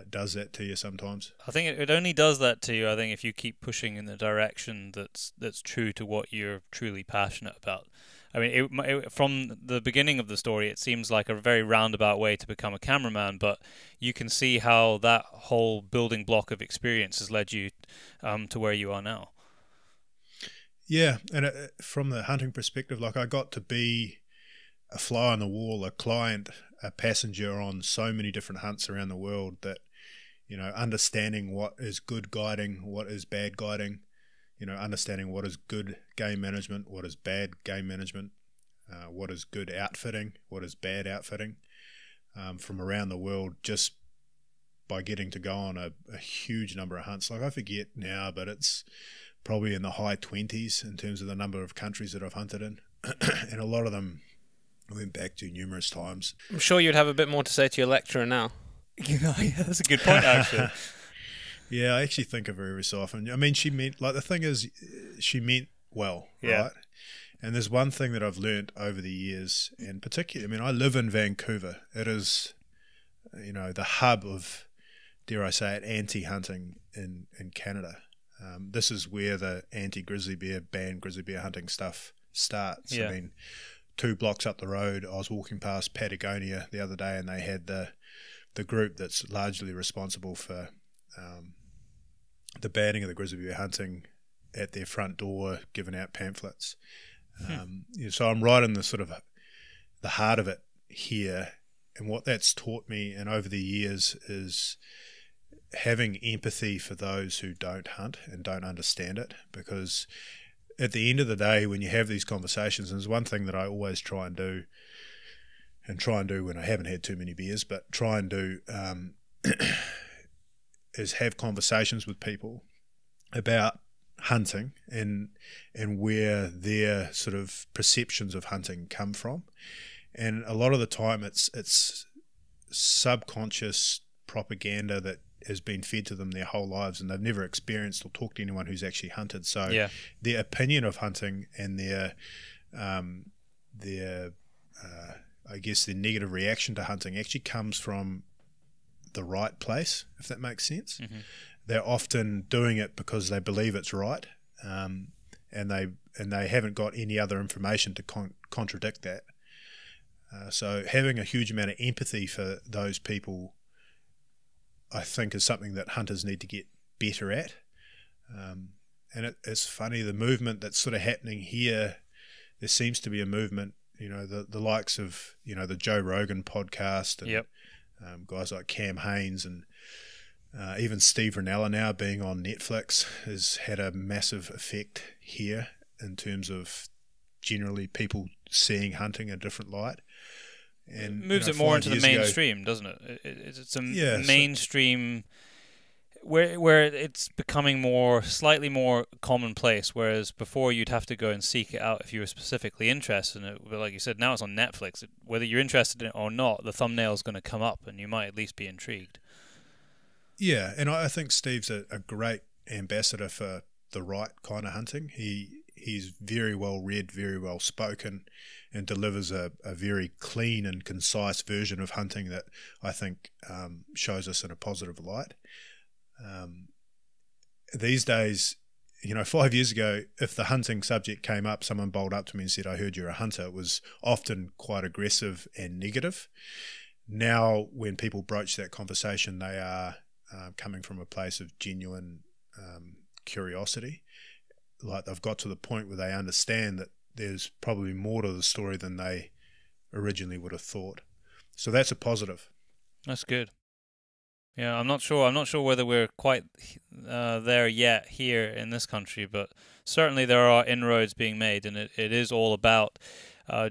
does that to you sometimes. I think it only does that to you, I think, if you keep pushing in the direction that's true to what you're truly passionate about. I mean, from the beginning of the story, it seems like a very roundabout way to become a cameraman, but you can see how that whole building block of experience has led you to where you are now. Yeah, and from the hunting perspective, like, I got to be a fly on the wall, a client, a passenger on so many different hunts around the world that, understanding what is good guiding, what is bad guiding, understanding what is good game management, what is bad game management, what is good outfitting, what is bad outfitting, from around the world, just by getting to go on a huge number of hunts. Like, I forget now, but it's probably in the high 20s in terms of the number of countries that I've hunted in. And a lot of them I went back to numerous times. I'm sure you'd have a bit more to say to your lecturer now. Yeah, that's a good point, actually. Yeah, I actually think of her every so often. I mean, she meant, like, the thing is, she meant well, right? And there's one thing that I've learnt over the years, and particularly, I mean, I live in Vancouver. It is, the hub of, dare I say it, anti-hunting in Canada. This is where the anti-grizzly bear, banned grizzly bear hunting stuff starts. Yeah. I mean, 2 blocks up the road, I was walking past Patagonia the other day, and they had the group that's largely responsible for the banning of the grizzly bear hunting at their front door, giving out pamphlets. So I'm right in the sort of the heart of it here, and what that's taught me, and over the years, is having empathy for those who don't hunt and don't understand it, because at the end of the day, when you have these conversations, and there's one thing that I always try and do when I haven't had too many beers, but try and do is have conversations with people about hunting and where their sort of perceptions of hunting come from. And a lot of the time it's subconscious propaganda that has been fed to them their whole lives, and they've never experienced or talked to anyone who's actually hunted. So their opinion of hunting and their I guess their negative reaction to hunting actually comes from the right place, if that makes sense. Mm-hmm. They're often doing it because they believe it's right, and they haven't got any other information to contradict that. So having a huge amount of empathy for those people, I think, is something that hunters need to get better at. And it's funny, the movement that's sort of happening here, there seems to be a movement, the likes of, the Joe Rogan podcast and guys like Cam Haines and even Steve Rinella now being on Netflix has had a massive effect here in terms of generally people seeing hunting in a different light. And it moves it more into the mainstream, doesn't it? It's a mainstream where it's becoming slightly more commonplace, whereas before you'd have to go and seek it out if you were specifically interested in it. But like you said, now it's on Netflix. Whether you're interested in it or not, the thumbnail is going to come up and you might at least be intrigued. Yeah, and I think Steve's a great ambassador for the right kind of hunting. He's very well read, very well spoken, and delivers a very clean and concise version of hunting that I think shows us in a positive light. These days, 5 years ago, if the hunting subject came up, someone bowled up to me and said, "I heard you're a hunter," it was often quite aggressive and negative. Now, when people broach that conversation, they are coming from a place of genuine curiosity. Like they've got to the point where they understand that there's probably more to the story than they originally would have thought. So that's a positive. That's good. Yeah, I'm not sure whether we're quite there yet here in this country, but certainly there are inroads being made, and it is all about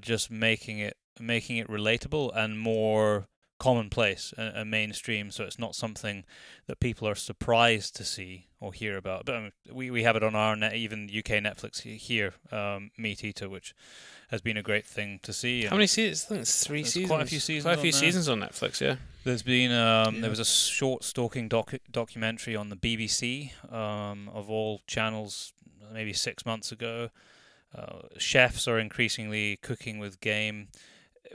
just making it relatable and more commonplace and mainstream, so it's not something that people are surprised to see or hear about. But we have it on our even UK Netflix here, Meat Eater, which has been a great thing to see. How many seasons? I think it's 3 seasons. Quite a few seasons. Quite a few seasons on Netflix. Yeah. There's been there was a short stalking documentary on the BBC of all channels maybe 6 months ago. Chefs are increasingly cooking with game.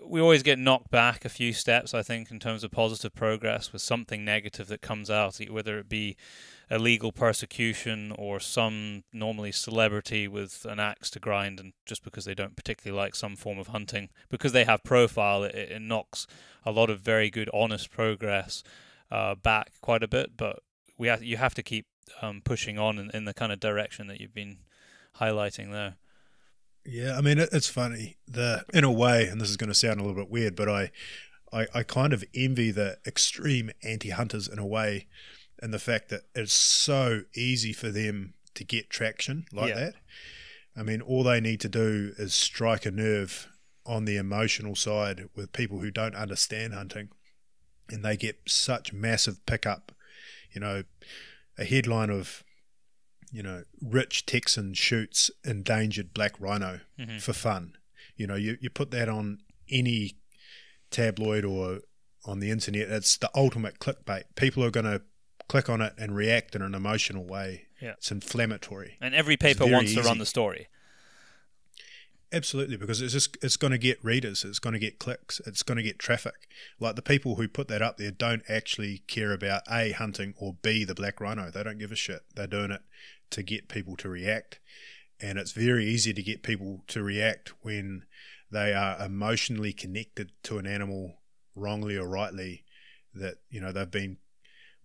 We always get knocked back a few steps, I think, in terms of positive progress with something negative that comes out, whether it be illegal persecution or some normally celebrity with an axe to grind, and just because they don't particularly like some form of hunting, because they have profile, it knocks a lot of very good, honest progress back quite a bit. But you have to keep pushing on in the kind of direction that you've been highlighting there. Yeah, I mean, it's funny, in a way, and this is going to sound a little bit weird, but I kind of envy the extreme anti-hunters in a way, and the fact that it's so easy for them to get traction like that. I mean, all they need to do is strike a nerve on the emotional side with people who don't understand hunting, and they get such massive pickup. A headline of, rich Texan shoots endangered black rhino for fun. You put that on any tabloid or on the internet, it's the ultimate clickbait. People are going to click on it and react in an emotional way. Yeah. It's inflammatory. And every paper wants to run the story. Absolutely, because it's going to get readers, it's going to get clicks, it's going to get traffic. Like the people who put that up there don't actually care about A, hunting, or B, the black rhino. They don't give a shit. They're doing it to get people to react. And it's very easy to get people to react when they are emotionally connected to an animal, wrongly or rightly, that, they've been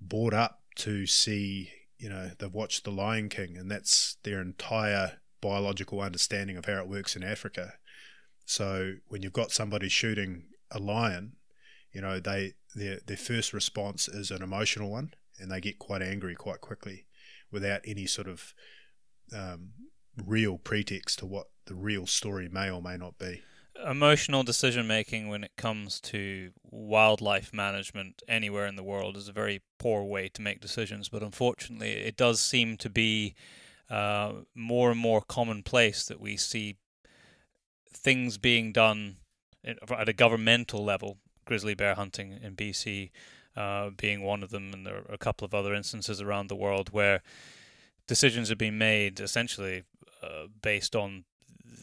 brought up to see, they've watched The Lion King, and that's their entire biological understanding of how it works in Africa. So when you've got somebody shooting a lion, their first response is an emotional one, and they get quite angry quite quickly without any sort of real pretext to what the real story may or may not be. Emotional decision making when it comes to wildlife management anywhere in the world is a very poor way to make decisions, but unfortunately it does seem to be more and more commonplace that we see things being done at a governmental level, grizzly bear hunting in BC being one of them, and there are a couple of other instances around the world where decisions are being made essentially based on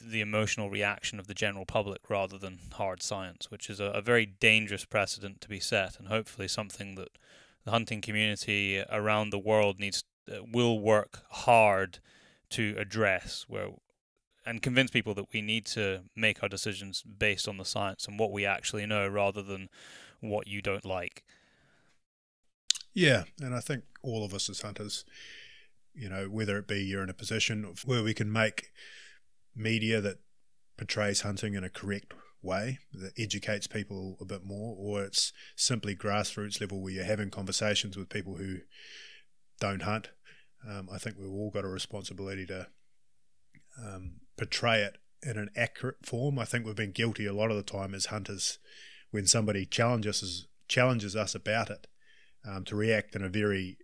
the emotional reaction of the general public rather than hard science, which is a very dangerous precedent to be set, and hopefully something that the hunting community around the world will work hard to address, and convince people that we need to make our decisions based on the science and what we actually know rather than what you don't like. Yeah, and I think all of us as hunters, whether it be you're in a position where we can make media that portrays hunting in a correct way, that educates people a bit more, or it's simply grassroots level where you're having conversations with people who don't hunt. I think we've all got a responsibility to portray it in an accurate form. I think we've been guilty a lot of the time as hunters when somebody challenges us about it, to react in a very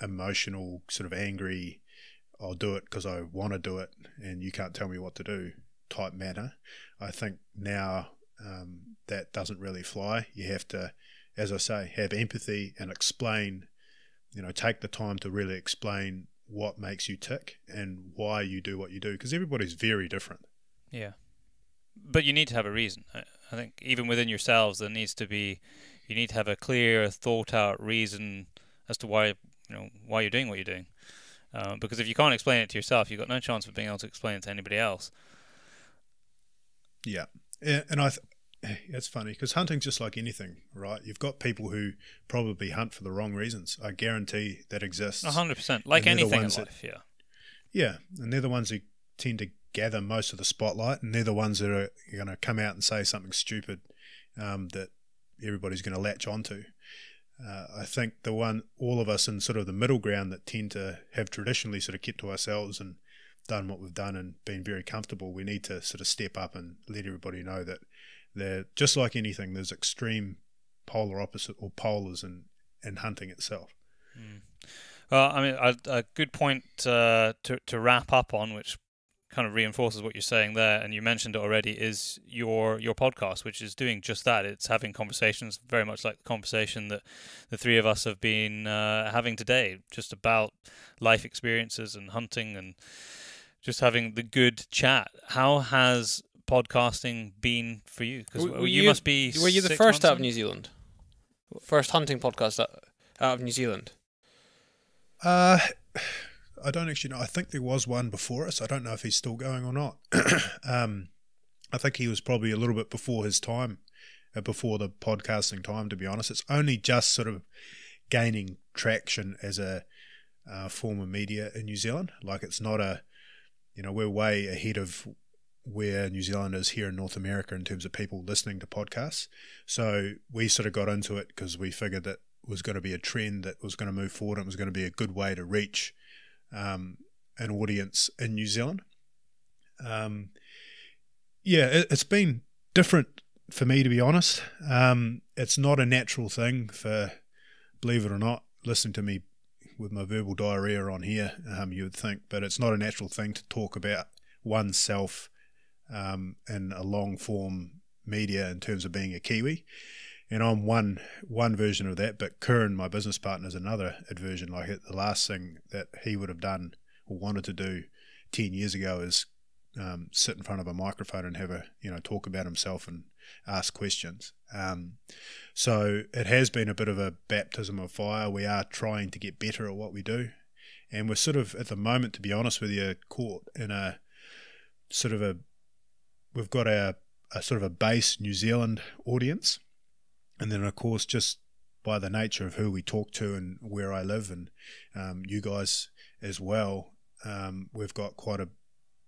emotional, sort of angry, I'll do it because I want to do it and you can't tell me what to do type manner. I think now that doesn't really fly. You have to, as I say, have empathy and explain, take the time to really explain what makes you tick and why you do what you do, because everybody's very different. Yeah. But you need to have a reason. I think even within yourselves you need to have a clear, thought out reason as to why you're doing what you're doing. Because if you can't explain it to yourself, you've got no chance of being able to explain it to anybody else. Yeah, and it's funny because hunting's just like anything, right? You've got people who probably hunt for the wrong reasons. I guarantee that exists. 100%, like anything in life, yeah. Yeah, and they're the ones who tend to gather most of the spotlight, and they're the ones that are going to come out and say something stupid that everybody's going to latch onto. I think all of us in sort of the middle ground that tend to have traditionally sort of kept to ourselves and done what we've done and been very comfortable, we need to sort of step up and let everybody know that they're just like anything. There's extreme polar opposite or polars in hunting itself. Well, I mean, a good point to wrap up on, which kind of reinforces what you're saying there, and you mentioned it already, is your podcast, which is doing just that. It's having conversations very much like the conversation that the three of us have been having today, just about life experiences and hunting and just having the good chat. How has podcasting been for you? Because you must be. Were you the first out of New Zealand? First hunting podcast out of New Zealand? I don't actually know. I think there was one before us. I don't know if he's still going or not. I think he was probably a little bit before his time, before the podcasting time, to be honest. It's only just sort of gaining traction as a form of media in New Zealand. Like, it's not we're way ahead of where New Zealand is here in North America in terms of people listening to podcasts. So we sort of got into it because we figured that it was going to be a trend that was going to move forward and it was going to be a good way to reach an audience in New Zealand. It's been different for me, to be honest. It's not a natural thing for, believe it or not, listen to me with my verbal diarrhea on here, you would think, but it's not a natural thing to talk about oneself in a long form media in terms of being a Kiwi. And I'm one version of that, but Curran, my business partner, is another version. Like, the last thing that he would have done or wanted to do 10 years ago is sit in front of a microphone and have talk about himself and ask questions. So it has been a bit of a baptism of fire. We are trying to get better at what we do, and we're sort of, at the moment, to be honest with you, caught in a sort of we've got a sort of a base New Zealand audience. And then, of course, just by the nature of who we talk to and where I live, and you guys as well, we've got quite a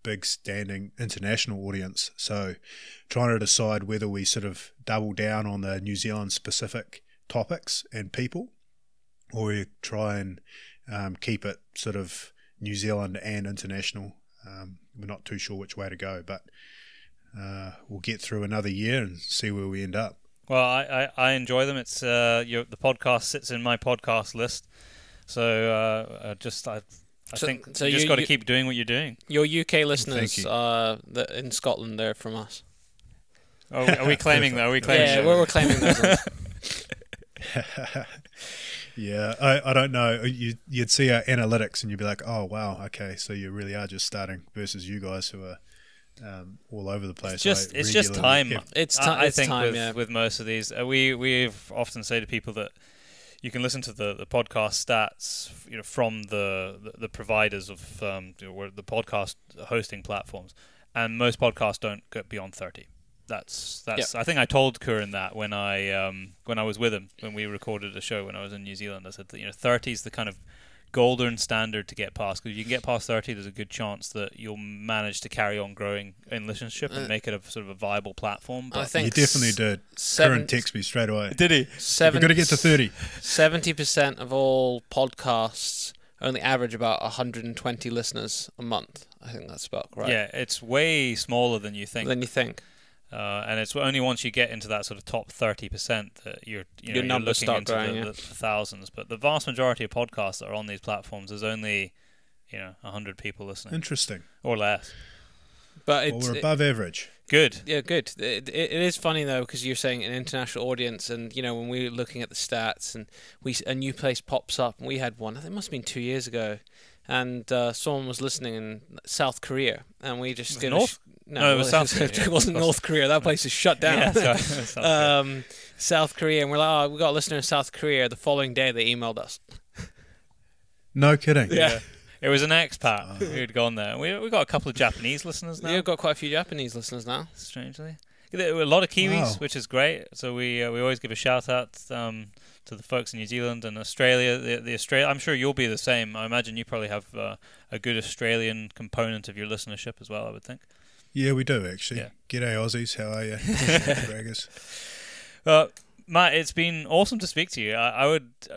big standing international audience. So trying to decide whether we sort of double down on the New Zealand specific topics and people, or you try and keep it sort of New Zealand and international. We're not too sure which way to go, but we'll get through another year and see where we end up. Well, I enjoy them. It's the podcast sits in my podcast list, so I think you just got to keep doing what you're doing. Your UK listeners in Scotland, they're from us. Oh, are we claiming that? Yeah, we're claiming those. Yeah, I don't know. You'd see our analytics and you'd be like, oh wow, okay, so you really are just starting versus you guys who are all over the place. It's just time. Yeah. I think time, with most of these, we've often say to people that you can listen to the podcast stats, from the providers of the podcast hosting platforms, and most podcasts don't get beyond 30. That's. Yep. I think I told Curran that when I was with him when we recorded a show when I was in New Zealand. I said that 30 is the kind of golden standard to get past, because if you can get past 30, there's a good chance that you'll manage to carry on growing in listenership and make it a sort of a viable platform. But I think you definitely did. Curran texted me straight away. Did he? We've got to get to 30. 70% of all podcasts only average about 120 listeners a month. I think that's about right. Yeah, it's way smaller than you think. And it's only once you get into that sort of top 30% that you're looking into the thousands. But the vast majority of podcasts that are on these platforms, there's only 100 people listening. Interesting. Or less. But we're above average. Good. Yeah, good. It is funny though, because you're saying an international audience, and when we were looking at the stats, and a new place pops up, and we had one. I think it must have been 2 years ago, and someone was listening in South Korea, and we just No, it was South Korea. It wasn't North Korea. That place is shut down. Yeah, South Korea, and we're like, we got a listener in South Korea. The following day, they emailed us. No kidding. Yeah. It was an expat who'd gone there. We got a couple of Japanese listeners now. Yeah, we've got quite a few Japanese listeners now. Strangely, there were a lot of Kiwis, which is great. So we always give a shout out to the folks in New Zealand and Australia. The Australia, I'm sure you'll be the same. I imagine you probably have a good Australian component of your listenership as well, I would think. Yeah, we do actually. Yeah. G'day Aussies, how are you? Braggers. Matt, it's been awesome to speak to you.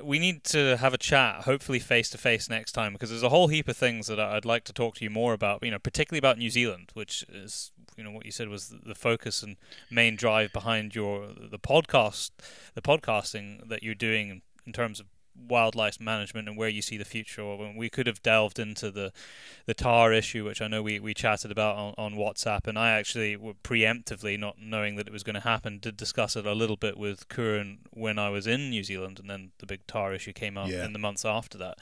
We need to have a chat, hopefully face to face next time, because there's a whole heap of things that I'd like to talk to you more about. Particularly about New Zealand, which is what you said was the focus and main drive behind the podcasting that you're doing in terms of wildlife management and where you see the future. Or we could have delved into the tar issue, which I know we chatted about on WhatsApp, and I actually preemptively, not knowing that it was going to happen, did discuss it a little bit with Curran when I was in New Zealand, and then the big tar issue came up in the months after that.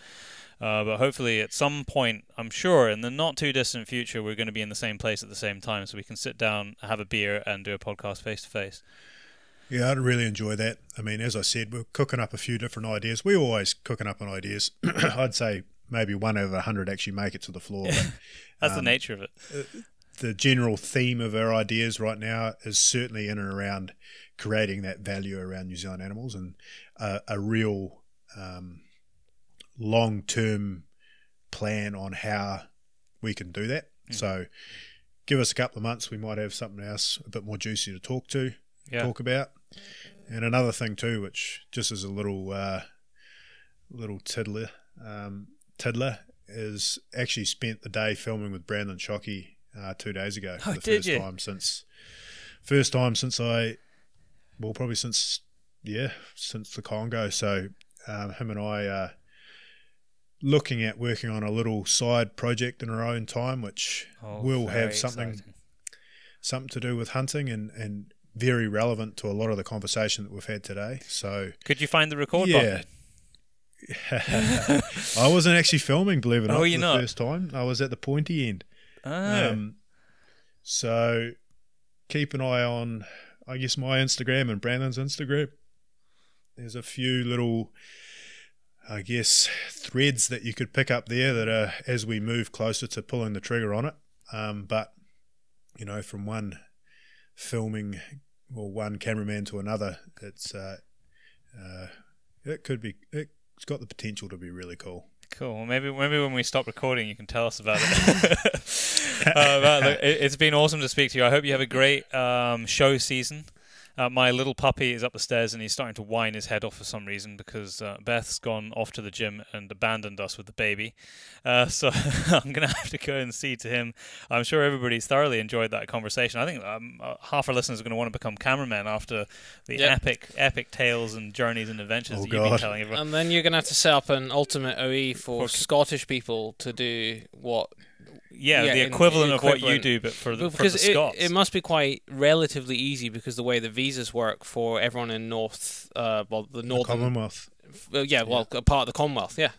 But hopefully at some point, I'm sure in the not too distant future, we're going to be in the same place at the same time, so we can sit down, have a beer and do a podcast face to face. Yeah, I'd really enjoy that. I mean, as I said, we're cooking up a few different ideas. We're always cooking up on ideas. I'd say maybe 1 over 100 actually make it to the floor. But, that's the nature of it. The general theme of our ideas right now is certainly in and around creating that value around New Zealand animals, and a real long-term plan on how we can do that. So give us a couple of months, we might have something else a bit more juicy to talk about. And another thing too, which just as a little tiddler, is actually spent the day filming with Brandon Shockey 2 days ago. Oh, the did first you? Since the Congo. So him and I are looking at working on a little side project in our own time, which will have something to do with hunting and very relevant to a lot of the conversation that we've had today. So could you find the record button? I wasn't actually filming, believe it or not, not? First time. I was at the pointy end. Oh. So keep an eye on, I guess, my Instagram and Brandon's Instagram. There's a few little, I guess, threads that you could pick up there that are as we move closer to pulling the trigger on it. But, from one filming or one cameraman to another, it's got the potential to be really cool. Cool. Well, maybe when we stop recording, you can tell us about it. Look, it's been awesome to speak to you. I hope you have a great show season. My little puppy is up the stairs and he's starting to whine his head off for some reason because Beth's gone off to the gym and abandoned us with the baby. So I'm going to have to go and see to him. I'm sure everybody's thoroughly enjoyed that conversation. I think half our listeners are going to want to become cameramen after the epic tales and journeys and adventures that you've been telling everyone. And then you're going to have to set up an ultimate OE for Scottish people to do what... the equivalent of what you do, but for the Scots. It must be quite relatively easy because the way the visas work for everyone in the northern Commonwealth. A part of the Commonwealth. Yeah.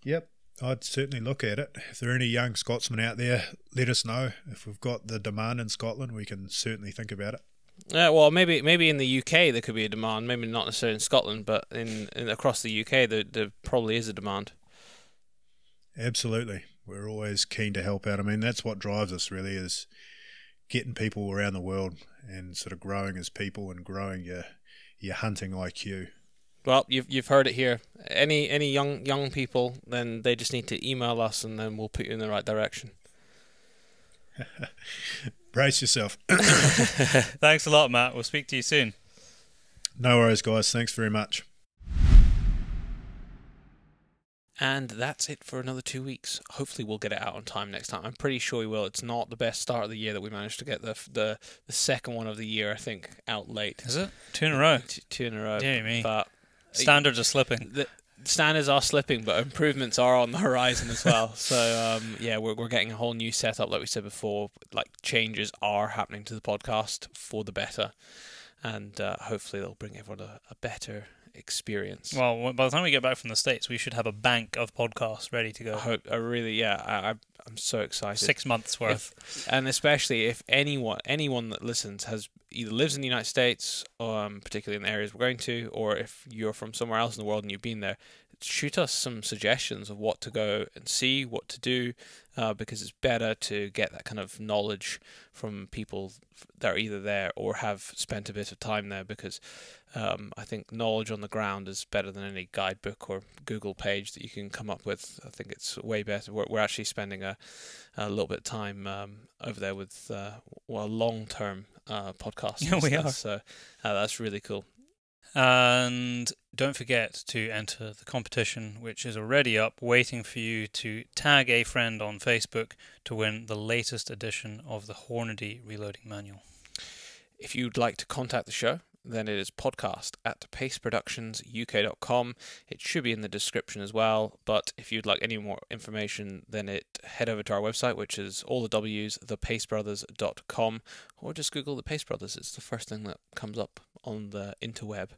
Yep, I'd certainly look at it. If there are any young Scotsmen out there, let us know. If we've got the demand in Scotland, we can certainly think about it. Yeah, well, maybe in the UK there could be a demand. Maybe not necessarily in Scotland, but in across the UK there probably is a demand. Absolutely. We're always keen to help out. I mean, that's what drives us really, is getting people around the world and sort of growing as people and growing your hunting IQ. Well, you've heard it here. Any young people, then they just need to email us and then we'll put you in the right direction. Brace yourself. Thanks a lot, Matt. We'll speak to you soon. No worries, guys. Thanks very much. And that's it for another 2 weeks. Hopefully we'll get it out on time next time. I'm pretty sure we will. It's not the best start of the year that we managed to get the second one of the year, I think, out late. Is it? 2 in a row? Two in a row. Dear me. But standards are slipping. The standards are slipping, but improvements are on the horizon as well. So, we're getting a whole new setup, like we said before. Like, changes are happening to the podcast for the better. And hopefully they'll bring everyone a better experience. Well, by the time we get back from the States, we should have a bank of podcasts ready to go. I'm so excited. 6 months worth. And especially if anyone that listens has either lives in the United States, particularly in the areas we're going to, or if you're from somewhere else in the world and you've been there, shoot us some suggestions of what to go and see, what to do, because it's better to get that kind of knowledge from people that are either there or have spent a bit of time there, because I think knowledge on the ground is better than any guidebook or Google page that you can come up with. I think it's way better. We're actually spending a little bit of time over there with long-term podcasts. Yeah, we are. So that's really cool. And don't forget to enter the competition, which is already up, waiting for you to tag a friend on Facebook to win the latest edition of the Hornady Reloading Manual. If you'd like to contact the show, then it is podcast@paceproductionsuk.com. It should be in the description as well, but if you'd like any more information, then head over to our website, which is all the W's, thepacebrothers.com, or just Google the Pace Brothers. It's the first thing that comes up on the interweb.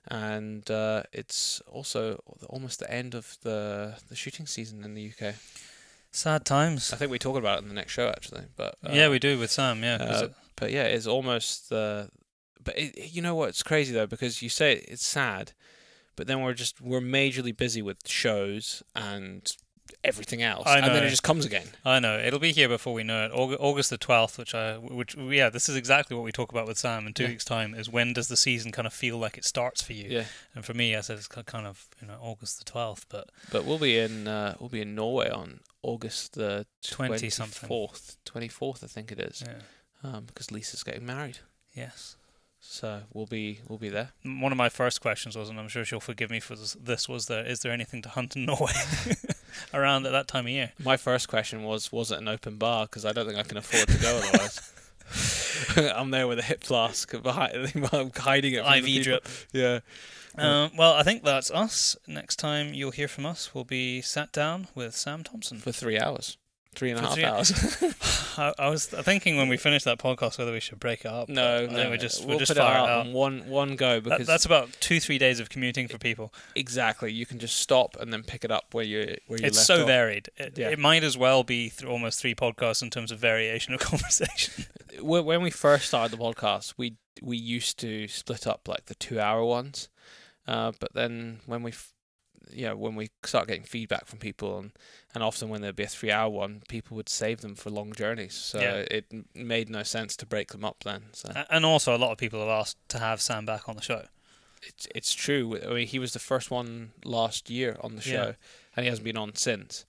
And it's also almost the end of the shooting season in the UK. Sad times. I think we talk about it in the next show, actually. But yeah, we do with Sam, yeah. But yeah, it's almost the... But you know what? It's crazy though, because you say it's sad, but then we're majorly busy with shows and everything else, and then it just comes again. I know it'll be here before we know it. August the 12th, this is exactly what we talk about with Sam in 2 weeks' time. Is when does the season kind of feel like it starts for you? Yeah. And for me, I said it's kind of August the 12th, but we'll be in Norway on August the 24th, I think it is. Yeah. Because Lisa's getting married. Yes. So we'll be there. One of my first questions was, and I'm sure she'll forgive me for this, was is there anything to hunt in Norway around at that time of year? My first question was it an open bar? Because I don't think I can afford to go otherwise. I'm there with a hip flask I'm hiding it from IV drip. Yeah. Well, I think that's us. Next time you'll hear from us, we'll be sat down with Sam Thompson for 3 hours. 3.5 hours. I was thinking when we finished that podcast whether we should break it up. No, we'll just put fire it out in one go, because that's about 2-3 days of commuting for people. Exactly. You can just stop and then pick it up where you left off. It's so varied. It might as well be almost 3 podcasts in terms of variation of conversation. When we first started the podcast, we used to split up like the 2-hour ones, but then when we start getting feedback from people, and often when there'd be a 3-hour one, people would save them for long journeys. So it made no sense to break them up then. So. And also, a lot of people have asked to have Sam back on the show. It's true. I mean, he was the first one last year on the show, and he hasn't been on since.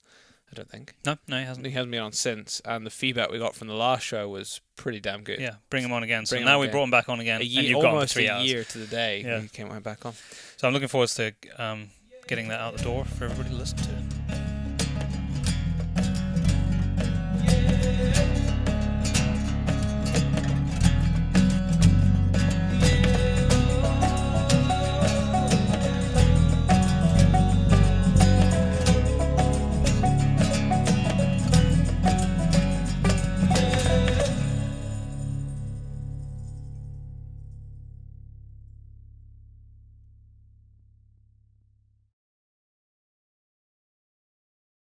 I don't think. No, he hasn't. He hasn't been on since, and the feedback we got from the last show was pretty damn good. Yeah, bring him on again. So Bring him now on we again. brought him back on again, A year, and you've got him for almost 3 a hours. year to the day. Yeah. He came right back on. So I'm looking forward to getting that out the door for everybody to listen to.